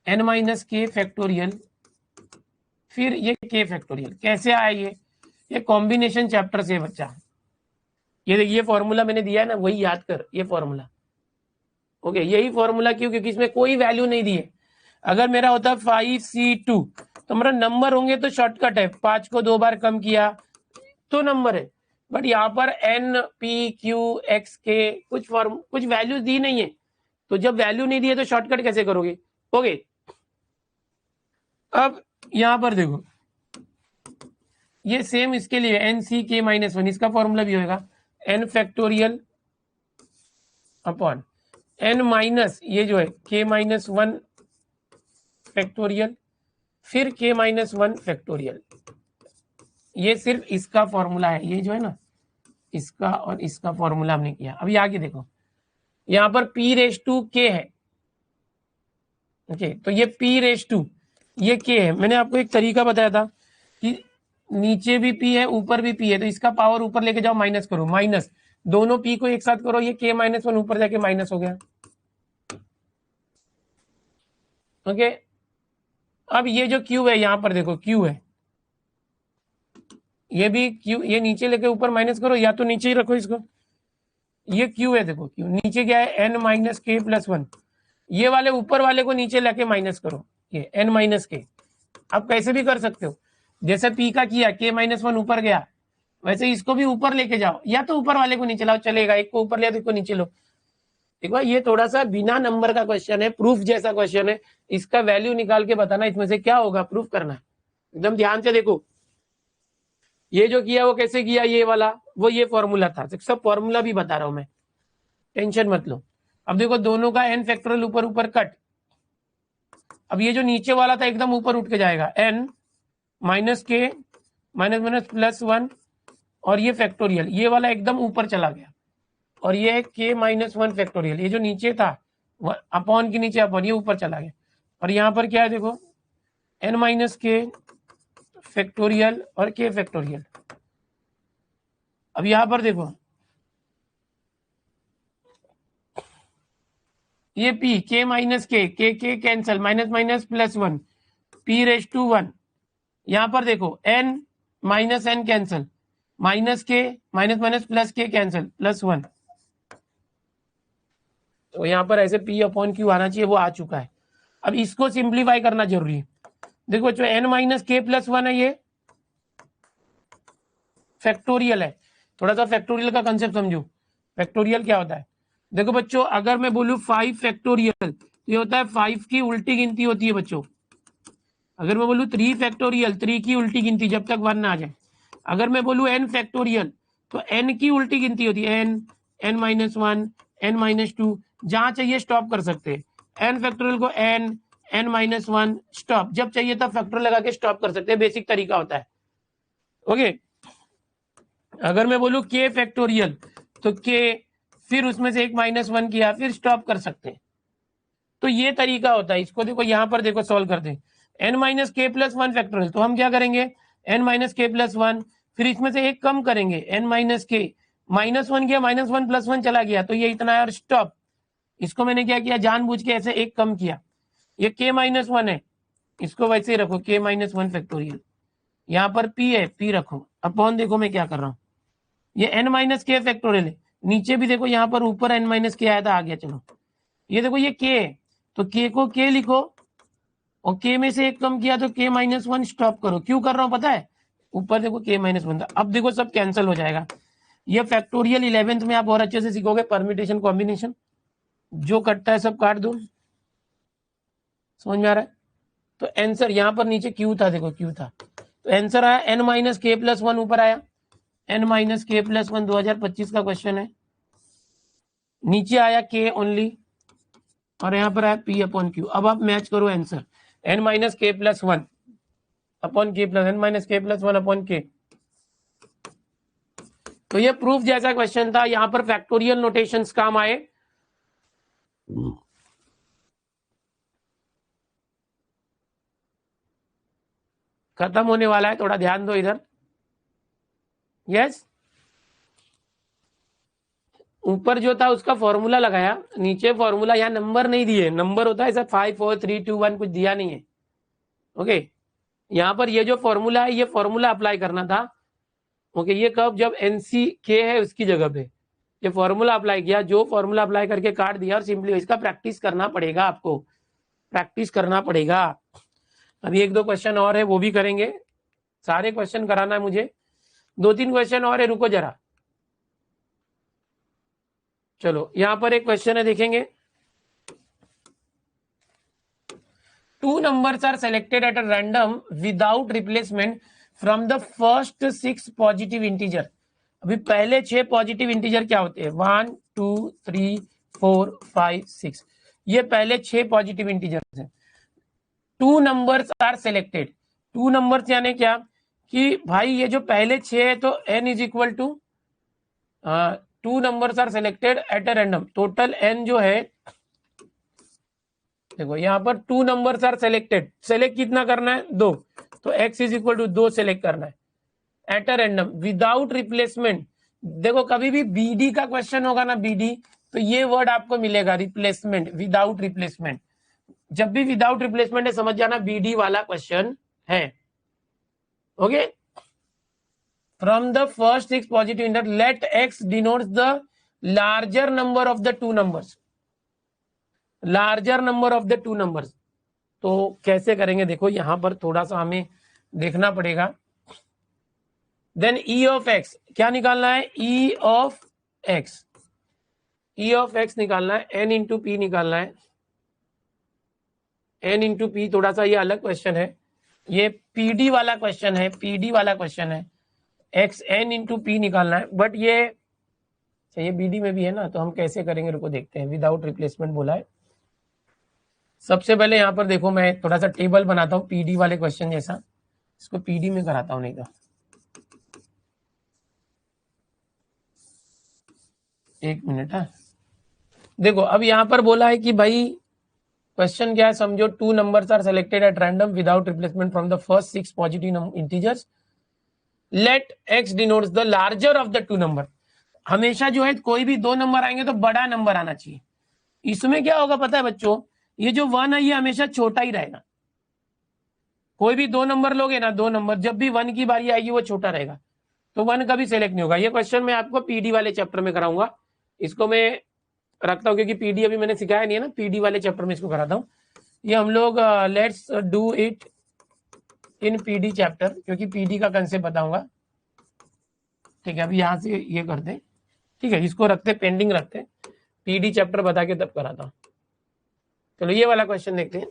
n-k factorial, फिर ये के फैक्टोरियल। कैसे आया ये कॉम्बिनेशन चैप्टर से बच्चा। ये फॉर्मूला मैंने दिया है ना, वही याद कर, ये फॉर्मूला। ओके, यही फॉर्मूला क्यों? क्योंकि इसमें कोई वैल्यू नहीं दी है। अगर मेरा होता 5C2 तो मेरा नंबर होंगे तो शॉर्टकट है, 5 को 2 बार कम किया तो नंबर है। बट यहाँ पर N P Q X K कुछ वैल्यूज दी नहीं है, तो जब वैल्यू नहीं दी है तो शॉर्टकट कैसे करोगे? ओके, अब यहां पर देखो, ये सेम इसके लिए NC_K-1 इसका फॉर्मूला भी होगा N factorial upon N minus ये जो है K-1 फैक्टोरियल, फिर K-1 फैक्टोरियल। ये सिर्फ इसका फॉर्मूला है, ये जो है ना, इसका और इसका फॉर्मूला हमने किया। अभी आगे देखो, यहां पर P⁻K है। ओके, तो ये P⁻, ये K है। मैंने आपको एक तरीका बताया था कि नीचे भी P है ऊपर भी P है, तो इसका पावर ऊपर लेके जाओ, माइनस करो, माइनस दोनों P को एक साथ करो, ये K-1 ऊपर जाके माइनस हो गया। ओके, अब ये जो Q है, यहां पर देखो Q है, ये भी Q, ये नीचे लेके ऊपर माइनस करो, या तो नीचे ही रखो इसको। ये Q है, देखो Q नीचे क्या है, N-K+1। ये वाले ऊपर वाले को नीचे लेके माइनस करो, ये N-K। आप कैसे भी कर सकते हो, जैसे P का किया, K-1 ऊपर गया, वैसे इसको भी ऊपर लेके जाओ, या तो ऊपर वाले को नीचे लाओ, चलेगा। एक को ऊपर लिया तो एक को नीचे लो। देखो, ये थोड़ा सा बिना नंबर का क्वेश्चन है, प्रूफ जैसा क्वेश्चन है। इसका वैल्यू निकाल के बताना, इसमें से क्या होगा प्रूफ करना। एकदम ध्यान से देखो, ये जो किया वो कैसे किया, ये वाला वो ये फॉर्मूला था, सब फॉर्मूला भी बता रहा हूं मैं, टेंशन मत लो। अब देखो, दोनों का N फैक्टोरियल ऊपर ऊपर कट। अब ये जो नीचे वाला था एकदम ऊपर उठ के जाएगा, N-K-+1 और ये फैक्टोरियल, ये वाला एकदम ऊपर चला गया, और ये K-1 फैक्टोरियल, ये जो नीचे था अपॉन के नीचे अपॉन, ये ऊपर चला गया। और यहाँ पर क्या है देखो, N-K फैक्टोरियल और K फैक्टोरियल। अब यहाँ पर देखो, ये P K कैंसल, -+1 P⁻1। यहाँ पर देखो N cancel, -K +K cancel, +1। तो यहाँ पर ऐसे P/Q आना चाहिए, वो आ चुका है। अब इसको सिंप्लीफाई करना जरूरी है। देखो, जो N-K+1 है, ये फैक्टोरियल है। थोड़ा सा फैक्टोरियल का कंसेप्ट समझो, फैक्टोरियल क्या होता है। देखो बच्चों, अगर मैं बोलूं 5 फैक्टोरियल, ये होता है 5 की उल्टी गिनती होती है बच्चों। अगर मैं बोलूं 3 फैक्टोरियल, 3 की उल्टी गिनती जब तक 1 ना आ जाए। अगर मैं बोलूं N फैक्टोरियल, तो N की उल्टी गिनती होती है, N-1, N-2, जहां चाहिए स्टॉप कर सकते हैं। N फैक्टोरियल को N-1 स्टॉप, जब चाहिए तब फैक्टोरियल लगा के स्टॉप कर सकते हैं, बेसिक तरीका होता है। ओके, अगर मैं बोलूं K फैक्टोरियल, तो K फिर उसमें से एक -1 किया, फिर स्टॉप कर सकते हैं। तो ये तरीका होता है। इसको देखो, यहां पर देखो, सॉल्व करते हैं। N-K+1 फैक्टोरियल, तो हम क्या करेंगे, N-K+1, फिर इसमें से एक कम करेंगे, N-K, -1 किया, -1 +1 चला गया, तो ये इतना है और स्टॉप। इसको मैंने क्या किया, जानबूझ के ऐसे एक कम किया। ये K-1 है, इसको वैसे ही रखो, K-1 फैक्टोरियल। यहाँ पर P है, P रखो, अपॉन देखो मैं क्या कर रहा हूँ, ये N-K फैक्टोरियल है। नीचे भी देखो, यहाँ पर ऊपर N-K आया था, आ गया। चलो, ये देखो, ये K है, तो K को K लिखो, और K में से एक कम किया तो K-1 स्टॉप करो। क्यों कर रहा हूं पता है, ऊपर देखो K-1 था। अब देखो, सब कैंसिल हो जाएगा। ये फैक्टोरियल 11th में आप और अच्छे से सीखोगे, परम्यूटेशन कॉम्बिनेशन, जो कटता है सब काट दो। समझ में आ रहा है? तो आंसर यहाँ पर नीचे Q था, देखो Q था, तो आंसर आया N-K+1, ऊपर आया N-K+1, 2025 का क्वेश्चन है। नीचे आया K ओनली, और यहाँ पर आया P/Q। अब आप मैच करो answer, N-K+1 upon K plus N-K+1 upon K। तो ये प्रूफ जैसा क्वेश्चन था, यहां पर फैक्टोरियल नोटेशंस काम आए। खत्म होने वाला है, थोड़ा ध्यान दो इधर। यस, ऊपर जो था उसका फॉर्मूला लगाया, नीचे फॉर्मूला, यहाँ नंबर नहीं दिए। नंबर होता है ऐसा 5 4 3 2 1, कुछ दिया नहीं है। ओके, यहाँ पर ये जो फॉर्मूला है ये फॉर्मूला अप्लाई करना था। ओके, ये कब, जब एनसी के है उसकी जगह पे ये फॉर्मूला अप्लाई किया, जो फॉर्मूला अप्लाई करके काट दिया, और सिंपली इसका प्रैक्टिस करना पड़ेगा, आपको प्रैक्टिस करना पड़ेगा। अभी एक दो क्वेश्चन और है वो भी करेंगे, सारे क्वेश्चन कराना है मुझे, 2-3 क्वेश्चन और है, रुको जरा। चलो यहां पर एक क्वेश्चन है, देखेंगे। 2 numbers are selected at a random without replacement from the first 6 positive integer। अभी पहले 6 पॉजिटिव इंटीजर क्या होते हैं, 1 2 3 4 5 6, ये पहले 6 पॉजिटिव इंटीजर हैं। 2 नंबर्स आर सेलेक्टेड, 2 नंबर्स यानी क्या कि भाई ये जो पहले 6 है तो n is equal to 2 numbers are selected at a random, total n जो है, देखो यहाँ पर 2 नंबर्स आर सेलेक्टेड, सेलेक्ट कितना करना है, 2, तो x is equal to 2 select करना है at a random without replacement. देखो कभी भी बीडी का क्वेश्चन होगा ना, बीडी, तो ये वर्ड आपको मिलेगा, रिप्लेसमेंट, विदाउट रिप्लेसमेंट। जब भी विदाउट रिप्लेसमेंट है समझ जाना बीडी वाला क्वेश्चन है। Okay, from the first 6 positive integer let x denotes the larger number of the 2 numbers, larger number of the 2 numbers. तो कैसे करेंगे, देखो यहां पर थोड़ा सा हमें देखना पड़ेगा। देन ई ऑफ एक्स क्या निकालना है, ई of x, E of x निकालना है, एन इंटू पी निकालना है, एन इंटू पी, थोड़ा सा ये अलग क्वेश्चन है, ये पीडी वाला क्वेश्चन है, पीडी वाला क्वेश्चन है, एक्स एन इंटू पी निकालना है, बट ये बीडी में भी है ना, तो हम कैसे करेंगे, रुको देखते हैं। विदाउट रिप्लेसमेंट बोला है, सबसे पहले यहां पर देखो मैं थोड़ा सा टेबल बनाता हूं पीडी वाले क्वेश्चन जैसा, इसको पीडी में कराता हूं, नहीं तो एक मिनट है। देखो अब यहां पर बोला है कि भाई क्वेश्चन क्या है, समझो 2 numbers are selected at random without replacement from the first 6 positive integers, let x denotes the larger of the 2 number. हमेशा जो है कोई भी 2 नंबर आएंगे तो बड़ा नंबर आना चाहिए। इसमें क्या होगा पता है बच्चों, ये जो 1 है ये हमेशा छोटा ही रहेगा। कोई भी 2 नंबर लोगे ना, 2 नंबर, जब भी 1 की बारी आएगी वो छोटा रहेगा, तो 1 कभी सेलेक्ट नहीं होगा। ये क्वेश्चन मैं आपको पीडी वाले चैप्टर में कराऊंगा, इसको मैं रखता हूँ क्योंकि पीडी अभी मैंने सिखाया नहीं है ना, पीडी वाले चैप्टर में इसको कराता हूँ। ये हम लोग let's do it in PD chapter, क्योंकि पीडी का कंसेप्ट बताऊंगा। ठीक है, अभी यहाँ से ये करते हैं, ठीक है, इसको रखते पेंडिंग रखते, पीडी चैप्टर बता के तब कराता हूँ। चलो ये वाला क्वेश्चन देखते हैं।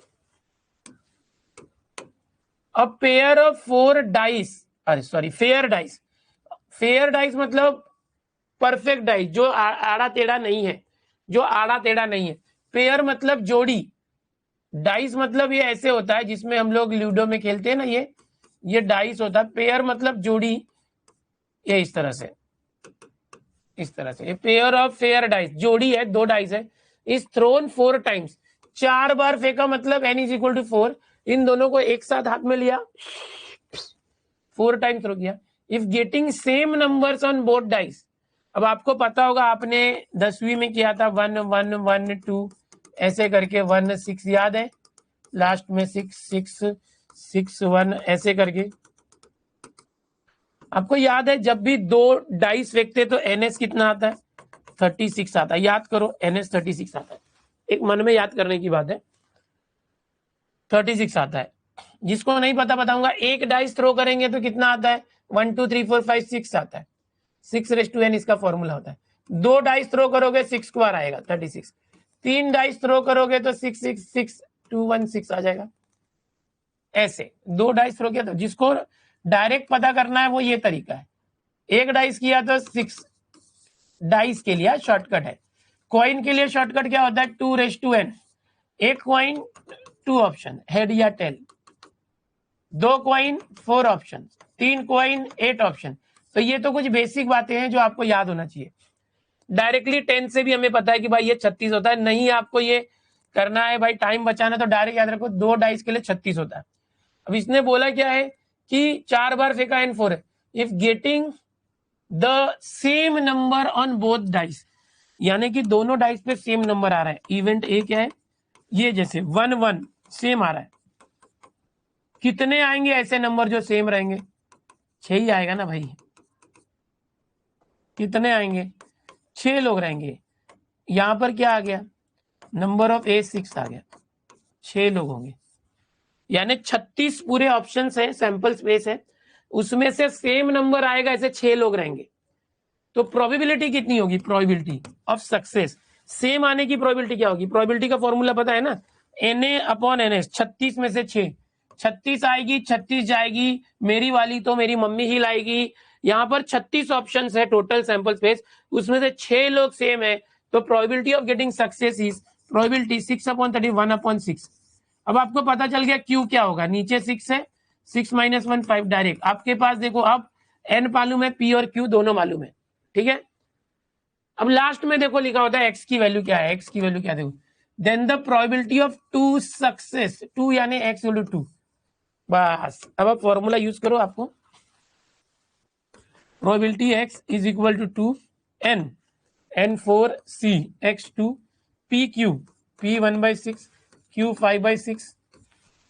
अ पेयर ऑफ 4 डाइस, अरे sorry, fair dice, fair dice मतलब परफेक्ट डाइस, जो आड़ा टेढ़ा नहीं है, जो आड़ा टेढ़ा नहीं है। पेयर मतलब जोड़ी, डाइस मतलब ये ऐसे होता है जिसमें हम लोग लूडो में खेलते हैं ना, ये डाइस होता है। पेयर मतलब जोड़ी, ये इस तरह से, इस तरह से, ये पेयर ऑफ फेयर डाइस, जोड़ी है, 2 डाइस है, इज थ्रोन 4 टाइम्स, 4 बार फेंका, मतलब n इज इक्वल टू 4। इन दोनों को एक साथ हाथ में लिया, 4 टाइम्स थ्रो किया। If getting same numbers on both dice, अब आपको पता होगा, आपने 10वीं में किया था 1 1 1 2 ऐसे करके, 1 6 याद है, लास्ट में 6 6 6 1 ऐसे करके। आपको याद है जब भी 2 डाइस फेंकते तो एनएस कितना आता है, 36 आता है, याद करो, एनएस 36 आता है, एक मन में याद करने की बात है, 36 आता है। जिसको नहीं पता बताऊंगा, एक डाइस थ्रो करेंगे तो कितना आता है, 1 2 3 4 5 6 आता है, 6n इसका फॉर्मूला होता है। 2 डाइस थ्रो करोगे 6 बार आएगा 36, 3 डाइस थ्रो करोगे तो 6 6 6 2 1 6 आ जाएगा। ऐसे 2 डाइस थ्रो किया, तो जिसको डायरेक्ट पता करना है वो ये तरीका है, एक डाइस किया तो 6 डाइस के लिए शॉर्टकट है। कॉइन के लिए शॉर्टकट क्या होता है, 2n, एक कॉइन 2 ऑप्शन, हेड या tail, 2 coin 4 option, 3 coin 8 option. तो ये तो कुछ बेसिक बातें हैं जो आपको याद होना चाहिए। डायरेक्टली 10 से भी हमें पता है कि भाई ये 36 होता है, नहीं आपको ये करना है भाई टाइम बचाना, तो डायरेक्ट याद रखो 2 डाइस के लिए 36 होता है। अब इसने बोला क्या है कि 4 बार फेंका n4 है, if getting the same number on both dice, यानी कि दोनों डाइस पे सेम नंबर आ रहा है। इवेंट ए क्या है, ये जैसे 1 1 सेम आ रहा है, कितने आएंगे ऐसे नंबर जो सेम रहेंगे? 6 ही आएगा ना भाई। कितने आएंगे? 6 लोग रहेंगे। यहां पर क्या आ गया? नंबर ऑफ ए 6 आ गया, 6 लोग होंगे, यानी 36 पूरे ऑप्शन है, सैंपल स्पेस है, उसमें से सेम नंबर आएगा, ऐसे 6 लोग रहेंगे। तो प्रोबेबिलिटी कितनी होगी? प्रोबेबिलिटी ऑफ सक्सेस, सेम आने की प्रोबेबिलिटी क्या होगी? प्रोबेबिलिटी का फॉर्मूला पता है ना, Na/Ns। 36 में से 6, 36 आएगी, 36 जाएगी, मेरी वाली तो मेरी मम्मी ही लाएगी। यहाँ पर 36 ऑप्शन है टोटल सैंपल स्पेस, उसमें से 6 लोग सेम है, तो probability of getting success is probability 6/31/6। अब आपको पता चल गया क्यू क्या होगा, नीचे 6 है, 6 - 1 5 डायरेक्ट आपके पास। देखो अब n मालूम है, p और q दोनों मालूम है, ठीक है। अब लास्ट में देखो लिखा होता है x की वैल्यू क्या है, x की वैल्यू क्या देखो, then the probability of 2 success, 2 यानी x इक्वल टू 2। बस अब आप फॉर्मूला यूज करो, आपको probability x is equal to 2 n, n4 c x2 p q, p 1/6 q 5/6,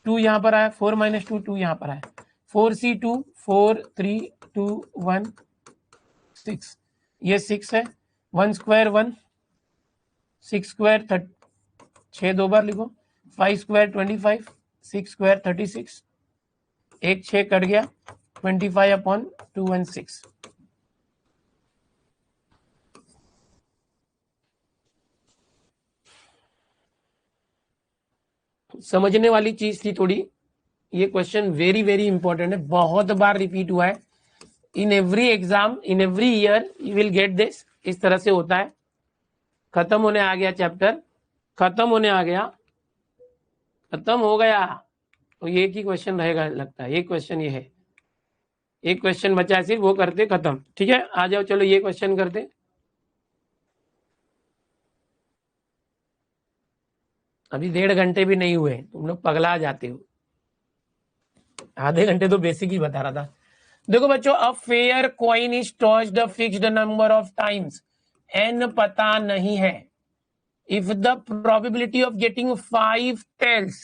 2 यहाँ पर आया, 4 - 2 2 यहाँ पर आया, 4c2 4 3 2 1 6, ये 6 है, 1 स्क्वायर 1, 6 स्क्वायर 30, 6 दो बार लिखो, 5 स्क्वायर 25, 6 स्क्वायर 36, एक 6 कट गया, 25/216। समझने वाली चीज थी थोड़ी, ये क्वेश्चन वेरी वेरी इंपॉर्टेंट है, बहुत बार रिपीट हुआ है, in every exam, in every year you will get this, इस तरह से होता है। खत्म होने आ गया चैप्टर, खत्म होने आ गया, खत्म हो गया, तो ये एक ही क्वेश्चन रहेगा लगता है, एक क्वेश्चन ये है, एक क्वेश्चन बचा है सिर्फ, वो करते खत्म, ठीक है। आ जाओ चलो ये क्वेश्चन करते। अभी 1.5 घंटे भी नहीं हुए, तुम लोग पगला जाते हो, आधे घंटे तो बेसिक ही बता रहा था। देखो बच्चों, a fair coin is tossed a fixed number of times, n पता नहीं है, if the probability of getting 5 tails,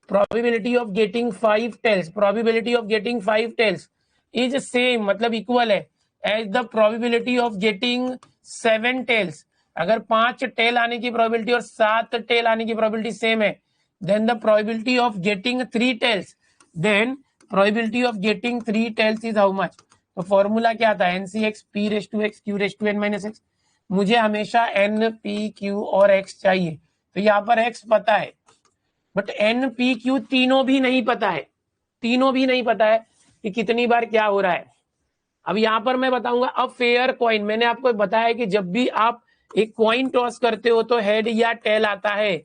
probability of getting 5 tails, probability of getting 5 tails is same, मतलब इक्वल है, as the probability of getting 7 tails, अगर 5 tell आने की probability और 7 tell आने की प्रोबेबिलिटी सेम है, then the probability of getting 3 tails, then probability of getting 3 tails is how much? तो फॉर्मूला क्या था, NCX p⁻x q⁻n-x, मुझे हमेशा n p q और x चाहिए, तो यहाँ पर x पता है, बट n p q तीनों भी नहीं पता है, तीनों भी नहीं पता है कि कितनी बार क्या हो रहा है। अब यहां पर मैं बताऊंगा, अब फेयर कॉइन, मैंने आपको बताया कि जब भी आप एक कॉइन टॉस करते हो तो हेड या टेल आता है।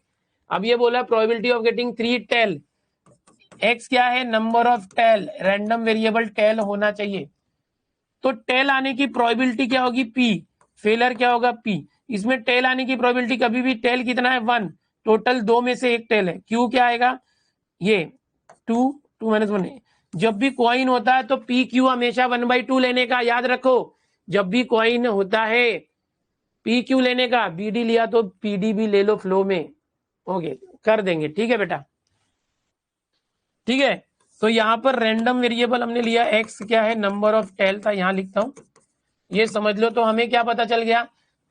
अब ये बोला probability of getting 3 tail, x क्या है, number of tail, random variable tail होना चाहिए, तो टेल आने की प्रोबेबिलिटी क्या होगी, पी, फेलर क्या होगा, पी। इसमें टेल आने की प्रोबेबिलिटी कभी भी, टेल कितना है 1, टोटल 2 में से एक टेल है, क्यू क्या आएगा, ये 2 2 - 1, जब भी कॉइन होता है तो पी क्यू हमेशा 1/2 लेने का, याद रखो, जब भी कॉइन होता है पी क्यू लेने का, बीडी लिया तो पीडी भी ले लो फ्लो में, ओके कर देंगे, ठीक है बेटा, ठीक है। तो यहाँ पर रैंडम वेरिएबल हमने लिया, एक्स क्या है, नंबर ऑफ टेल था, यहाँ लिखता हूं, ये समझ लो। तो हमें क्या पता चल गया,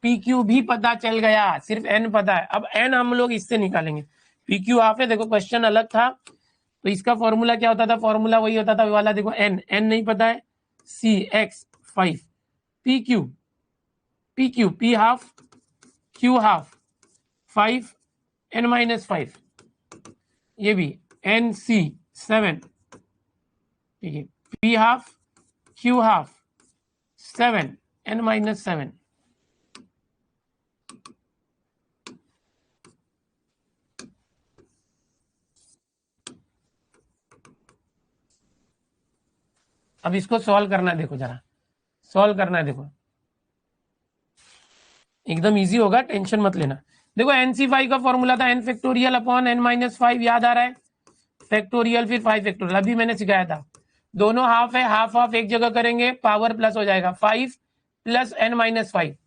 पी क्यू भी पता चल गया, सिर्फ एन पता है। अब एन हम लोग इससे निकालेंगे, पी क्यू हाफ है, देखो क्वेश्चन अलग था, तो इसका फॉर्मूला क्या होता था, फॉर्मूला वही होता था वाला, देखो एन, एन नहीं पता है, c x 5, p q, p q, p half q half 5 n-5, ये भी एन सी 7, ठीक है, P half q half 7 n-7, अब इसको सॉल्व करना है, देखो जरा सॉल्व करना है, देखो एकदम इजी होगा, टेंशन मत लेना। देखो NC5 का फॉर्मूला था n फैक्टोरियल अपॉन n-5, याद आ रहा है, फैक्टोरियल फिर 5 फैक्टोरियल, अभी मैंने सिखाया था, दोनों हाफ है, हाफ हाफ एक जगह करेंगे, पावर प्लस हो जाएगा, 5 + n-5,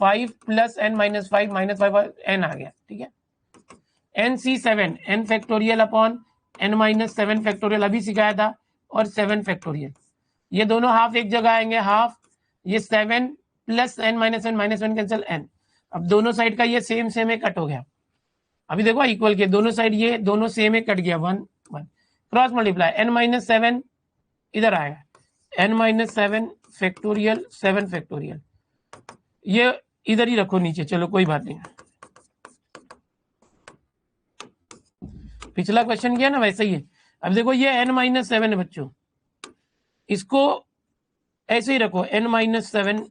5 + n-5 -5 n आ गया, ठीक है। NC7 n factorial upon n-7 factorial अभी सिखाया था, और 7 फैक्टोरियल, ये दोनों हाफ एक जगह आएंगे, हाफ ये 7 प्लस n-1 -1 कैंसिल n। अब दोनों साइड का ये सेम सेम है, कट हो गया। अभी देखो इक्वल के दोनों साइड ये दोनों सेम है, कट गया 1 1, क्रॉस मल्टीप्लाई n-7 इधर आएगा, n-7 फैक्टोरियल 7 फैक्टोरियल, ये इधर ही रखो नीचे, चलो कोई बात नहीं। पिछला क्वेश्चन किया ना वैसे ही है। अब देखो ये n-7 है बच्चों, इसको ऐसे ही रखो n-7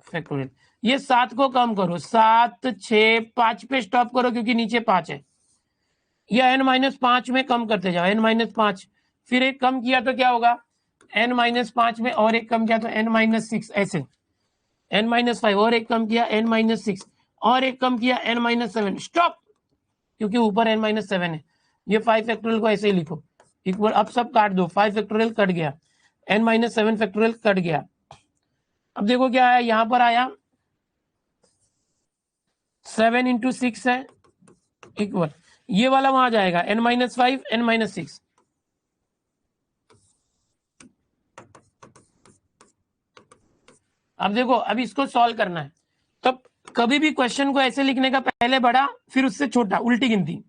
फैक्टोरियल। ये 7 को कम करो, 7 6 5 पे स्टॉप करो क्योंकि नीचे 5 है। ये n-5 में कम करते जाओ, n-5, फिर एक कम किया तो क्या होगा, n-5 में और एक कम किया तो n-6, ऐसे n-5 और एक कम किया n-6 और एक कम किया n-7, स्टॉप, क्योंकि ऊपर n-7 है। ये 5 फैक्टोरियल को ऐसे ही लिखो इक्वल, अब सब काट दो, 5 फैक्टोरियल कट गया, n-7 फैक्टोरियल कट गया। अब देखो क्या है, यहां पर आया 7 × 6 है इक्वल, ये वाला वहां जाएगा n-5 n-6। अब देखो अब इसको सॉल्व करना है, तब कभी भी क्वेश्चन को ऐसे लिखने का, पहले बड़ा फिर उससे छोटा, उल्टी गिनती,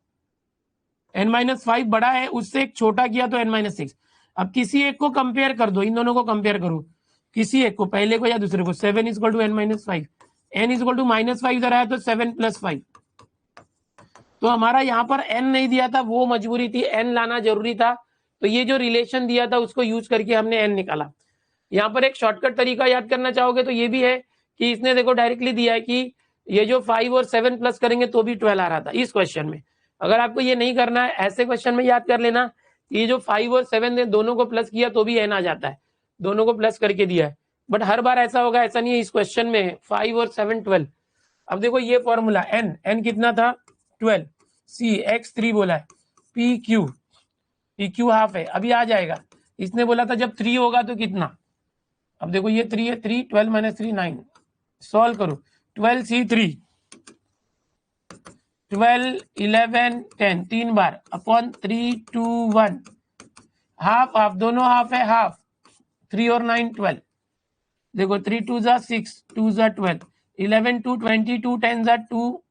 n-5 बड़ा है उससे एक छोटा किया तो n-6। अब किसी एक को कंपेयर कर दो, इन दोनों को कंपेयर करो, किसी एक को, पहले को या दूसरे को। 7 = n-5, n = -5 इधर आया तो 7 + 5, तो हमारा यहाँ पर n नहीं दिया था, वो मजबूरी थी, n लाना जरूरी था, तो ये जो रिलेशन दिया था उसको यूज करके हमने n निकाला। यहाँ पर एक शॉर्टकट तरीका याद करना चाहोगे तो ये भी है कि इसने देखो डायरेक्टली दिया है कि ये जो 5 और 7 प्लस करेंगे तो भी 12 आ रहा था इस क्वेश्चन में। अगर आपको ये नहीं करना है, ऐसे क्वेश्चन में याद कर लेना, ये जो 5 और 7 ने दोनों को प्लस किया तो भी n आ जाता है, दोनों को प्लस करके दिया है, बट हर बार ऐसा होगा ऐसा नहीं है। इस क्वेश्चन में 5 और 7 12। अब देखो ये फॉर्मूला n कितना था 12, c x3 बोला है, pq हाफ है, अभी आ जाएगा। इसने बोला था जब 3 होगा तो कितना, अब देखो ये 3 है, 3 12 - 3 9, सॉल्व करो, 12c3 12 11 10 3 bar upon 3 2 1, half half दोनों हाफ है, हाफ 3 और 9 12, देखो 3 2 = 6 2 = 12 11 2 22 10 = 2,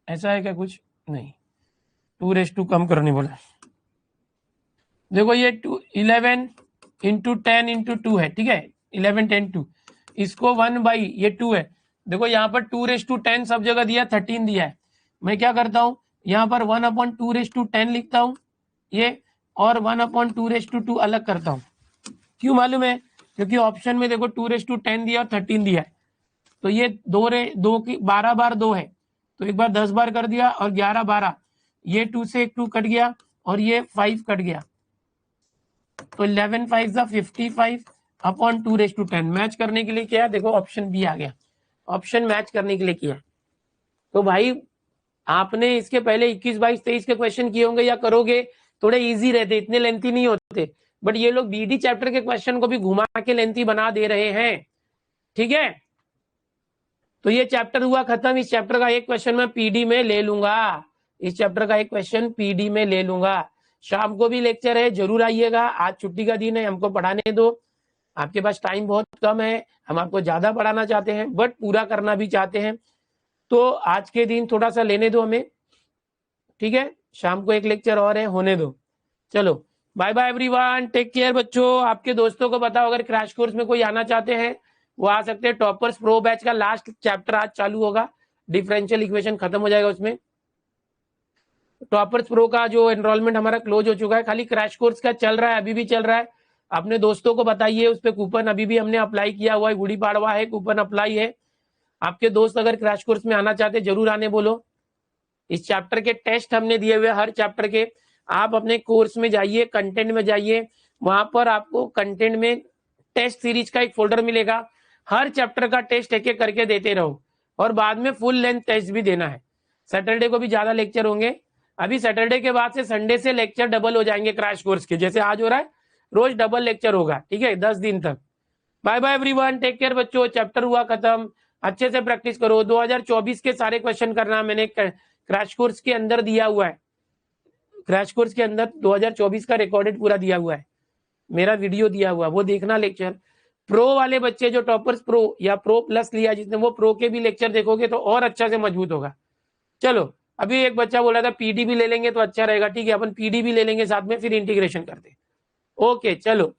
ऐसा है क्या कुछ नहीं, 2 कम करने बोला। देखो ये 11 × 10 × 2 है, ठीक है, 11 10 2, इसको 1 ये 2 है। देखो यहाँ पर 2 10 सब जगह दिया, 13 दिया है, मैं क्या करता हूँ यहाँ पर 1/2 लिखता हूँ ये, और 1/2 अलग करता हूँ। क्यों मालूम है, क्योंकि ऑप्शन में देखो 2 10 दिया और 13 दिया है, तो ये 2 की 12 बार 2 है, तो एक बार 10 बार कर दिया, और 11 12, ये 2 से एक 2 कट गया, और ये 5 कट गया, तो 11 5 = 55 अपॉन 2 10 मैच करने के लिए क्या है, देखो ऑप्शन बी आ गया, ऑप्शन मैच करने के लिए किया। तो भाई आपने इसके पहले 21 22 23 के क्वेश्चन किए होंगे या करोगे, थोड़े इजी रहते, इतने लेंथी नहीं होते, बट ये लोग बीडी चैप्टर के क्वेश्चन को भी घुमा के लेंथी बना दे रहे हैं, ठीक है। तो ये चैप्टर हुआ खत्म, इस चैप्टर का एक क्वेश्चन मैं पीडी में ले लूंगा, इस चैप्टर का एक क्वेश्चन पीडी में ले लूंगा। शाम को भी लेक्चर है, जरूर आइएगा, आज छुट्टी का दिन है, हमको पढ़ाने दो, आपके पास टाइम बहुत कम है, हम आपको ज्यादा पढ़ाना चाहते हैं बट पूरा करना भी चाहते हैं, तो आज के दिन थोड़ा सा लेने दो हमें, ठीक है। शाम को एक लेक्चर और है, होने दो। चलो bye bye everyone, take care बच्चों। आपके दोस्तों को बताओ अगर क्रैश कोर्स में कोई आना चाहते हैं वो आ सकते हैं। टॉपर्स प्रो बैच का लास्ट चैप्टर आज चालू होगा, डिफरेंशियल इक्वेशन खत्म हो जाएगा उसमें। टॉपर्स प्रो का जो एनरोलमेंट हमारा क्लोज हो चुका है, खाली क्रैश कोर्स का चल रहा है, अभी भी चल रहा है। अपने दोस्तों को बताइए, उस पर कूपन अभी भी हमने अप्लाई किया हुआ है, गुड़ी पाड़वा है, कूपन अप्लाई है। आपके दोस्त अगर क्रैश कोर्स में आना चाहते जरूर आने बोलो। इस चैप्टर के टेस्ट हमने दिए हुए, हर चैप्टर के। आप अपने कोर्स में जाइए, कंटेंट में जाइए, वहां पर आपको कंटेंट में टेस्ट सीरीज का एक फोल्डर मिलेगा, हर चैप्टर का टेस्ट एक एक करके देते रहो, और बाद में फुल लेंथ टेस्ट भी देना है। सैटरडे को भी ज्यादा लेक्चर होंगे, अभी सैटरडे के बाद से संडे से लेक्चर डबल हो जाएंगे क्रैश कोर्स के, जैसे आज हो रहा है, रोज डबल लेक्चर होगा, ठीक है, 10 दिन तक। Bye bye everyone, take care बच्चों, चैप्टर हुआ खत्म, अच्छे से प्रैक्टिस करो। 2024 के सारे क्वेश्चन करना, मैंने क्रैश कोर्स के अंदर दिया हुआ है, क्रैश कोर्स के अंदर 2024 का रिकॉर्डेड पूरा दिया हुआ है, मेरा वीडियो दिया हुआ, वो देखना लेक्चर। प्रो वाले बच्चे जो टॉपर्स प्रो या प्रो प्लस लिया जिसने, वो प्रो के भी लेक्चर देखोगे तो और अच्छा से मजबूत होगा। चलो, अभी एक बच्चा बोला था पीडी भी ले लेंगे तो अच्छा रहेगा, ठीक है, अपन पीडी भी ले लेंगे साथ में, फिर इंटीग्रेशन करते। ओके चलो,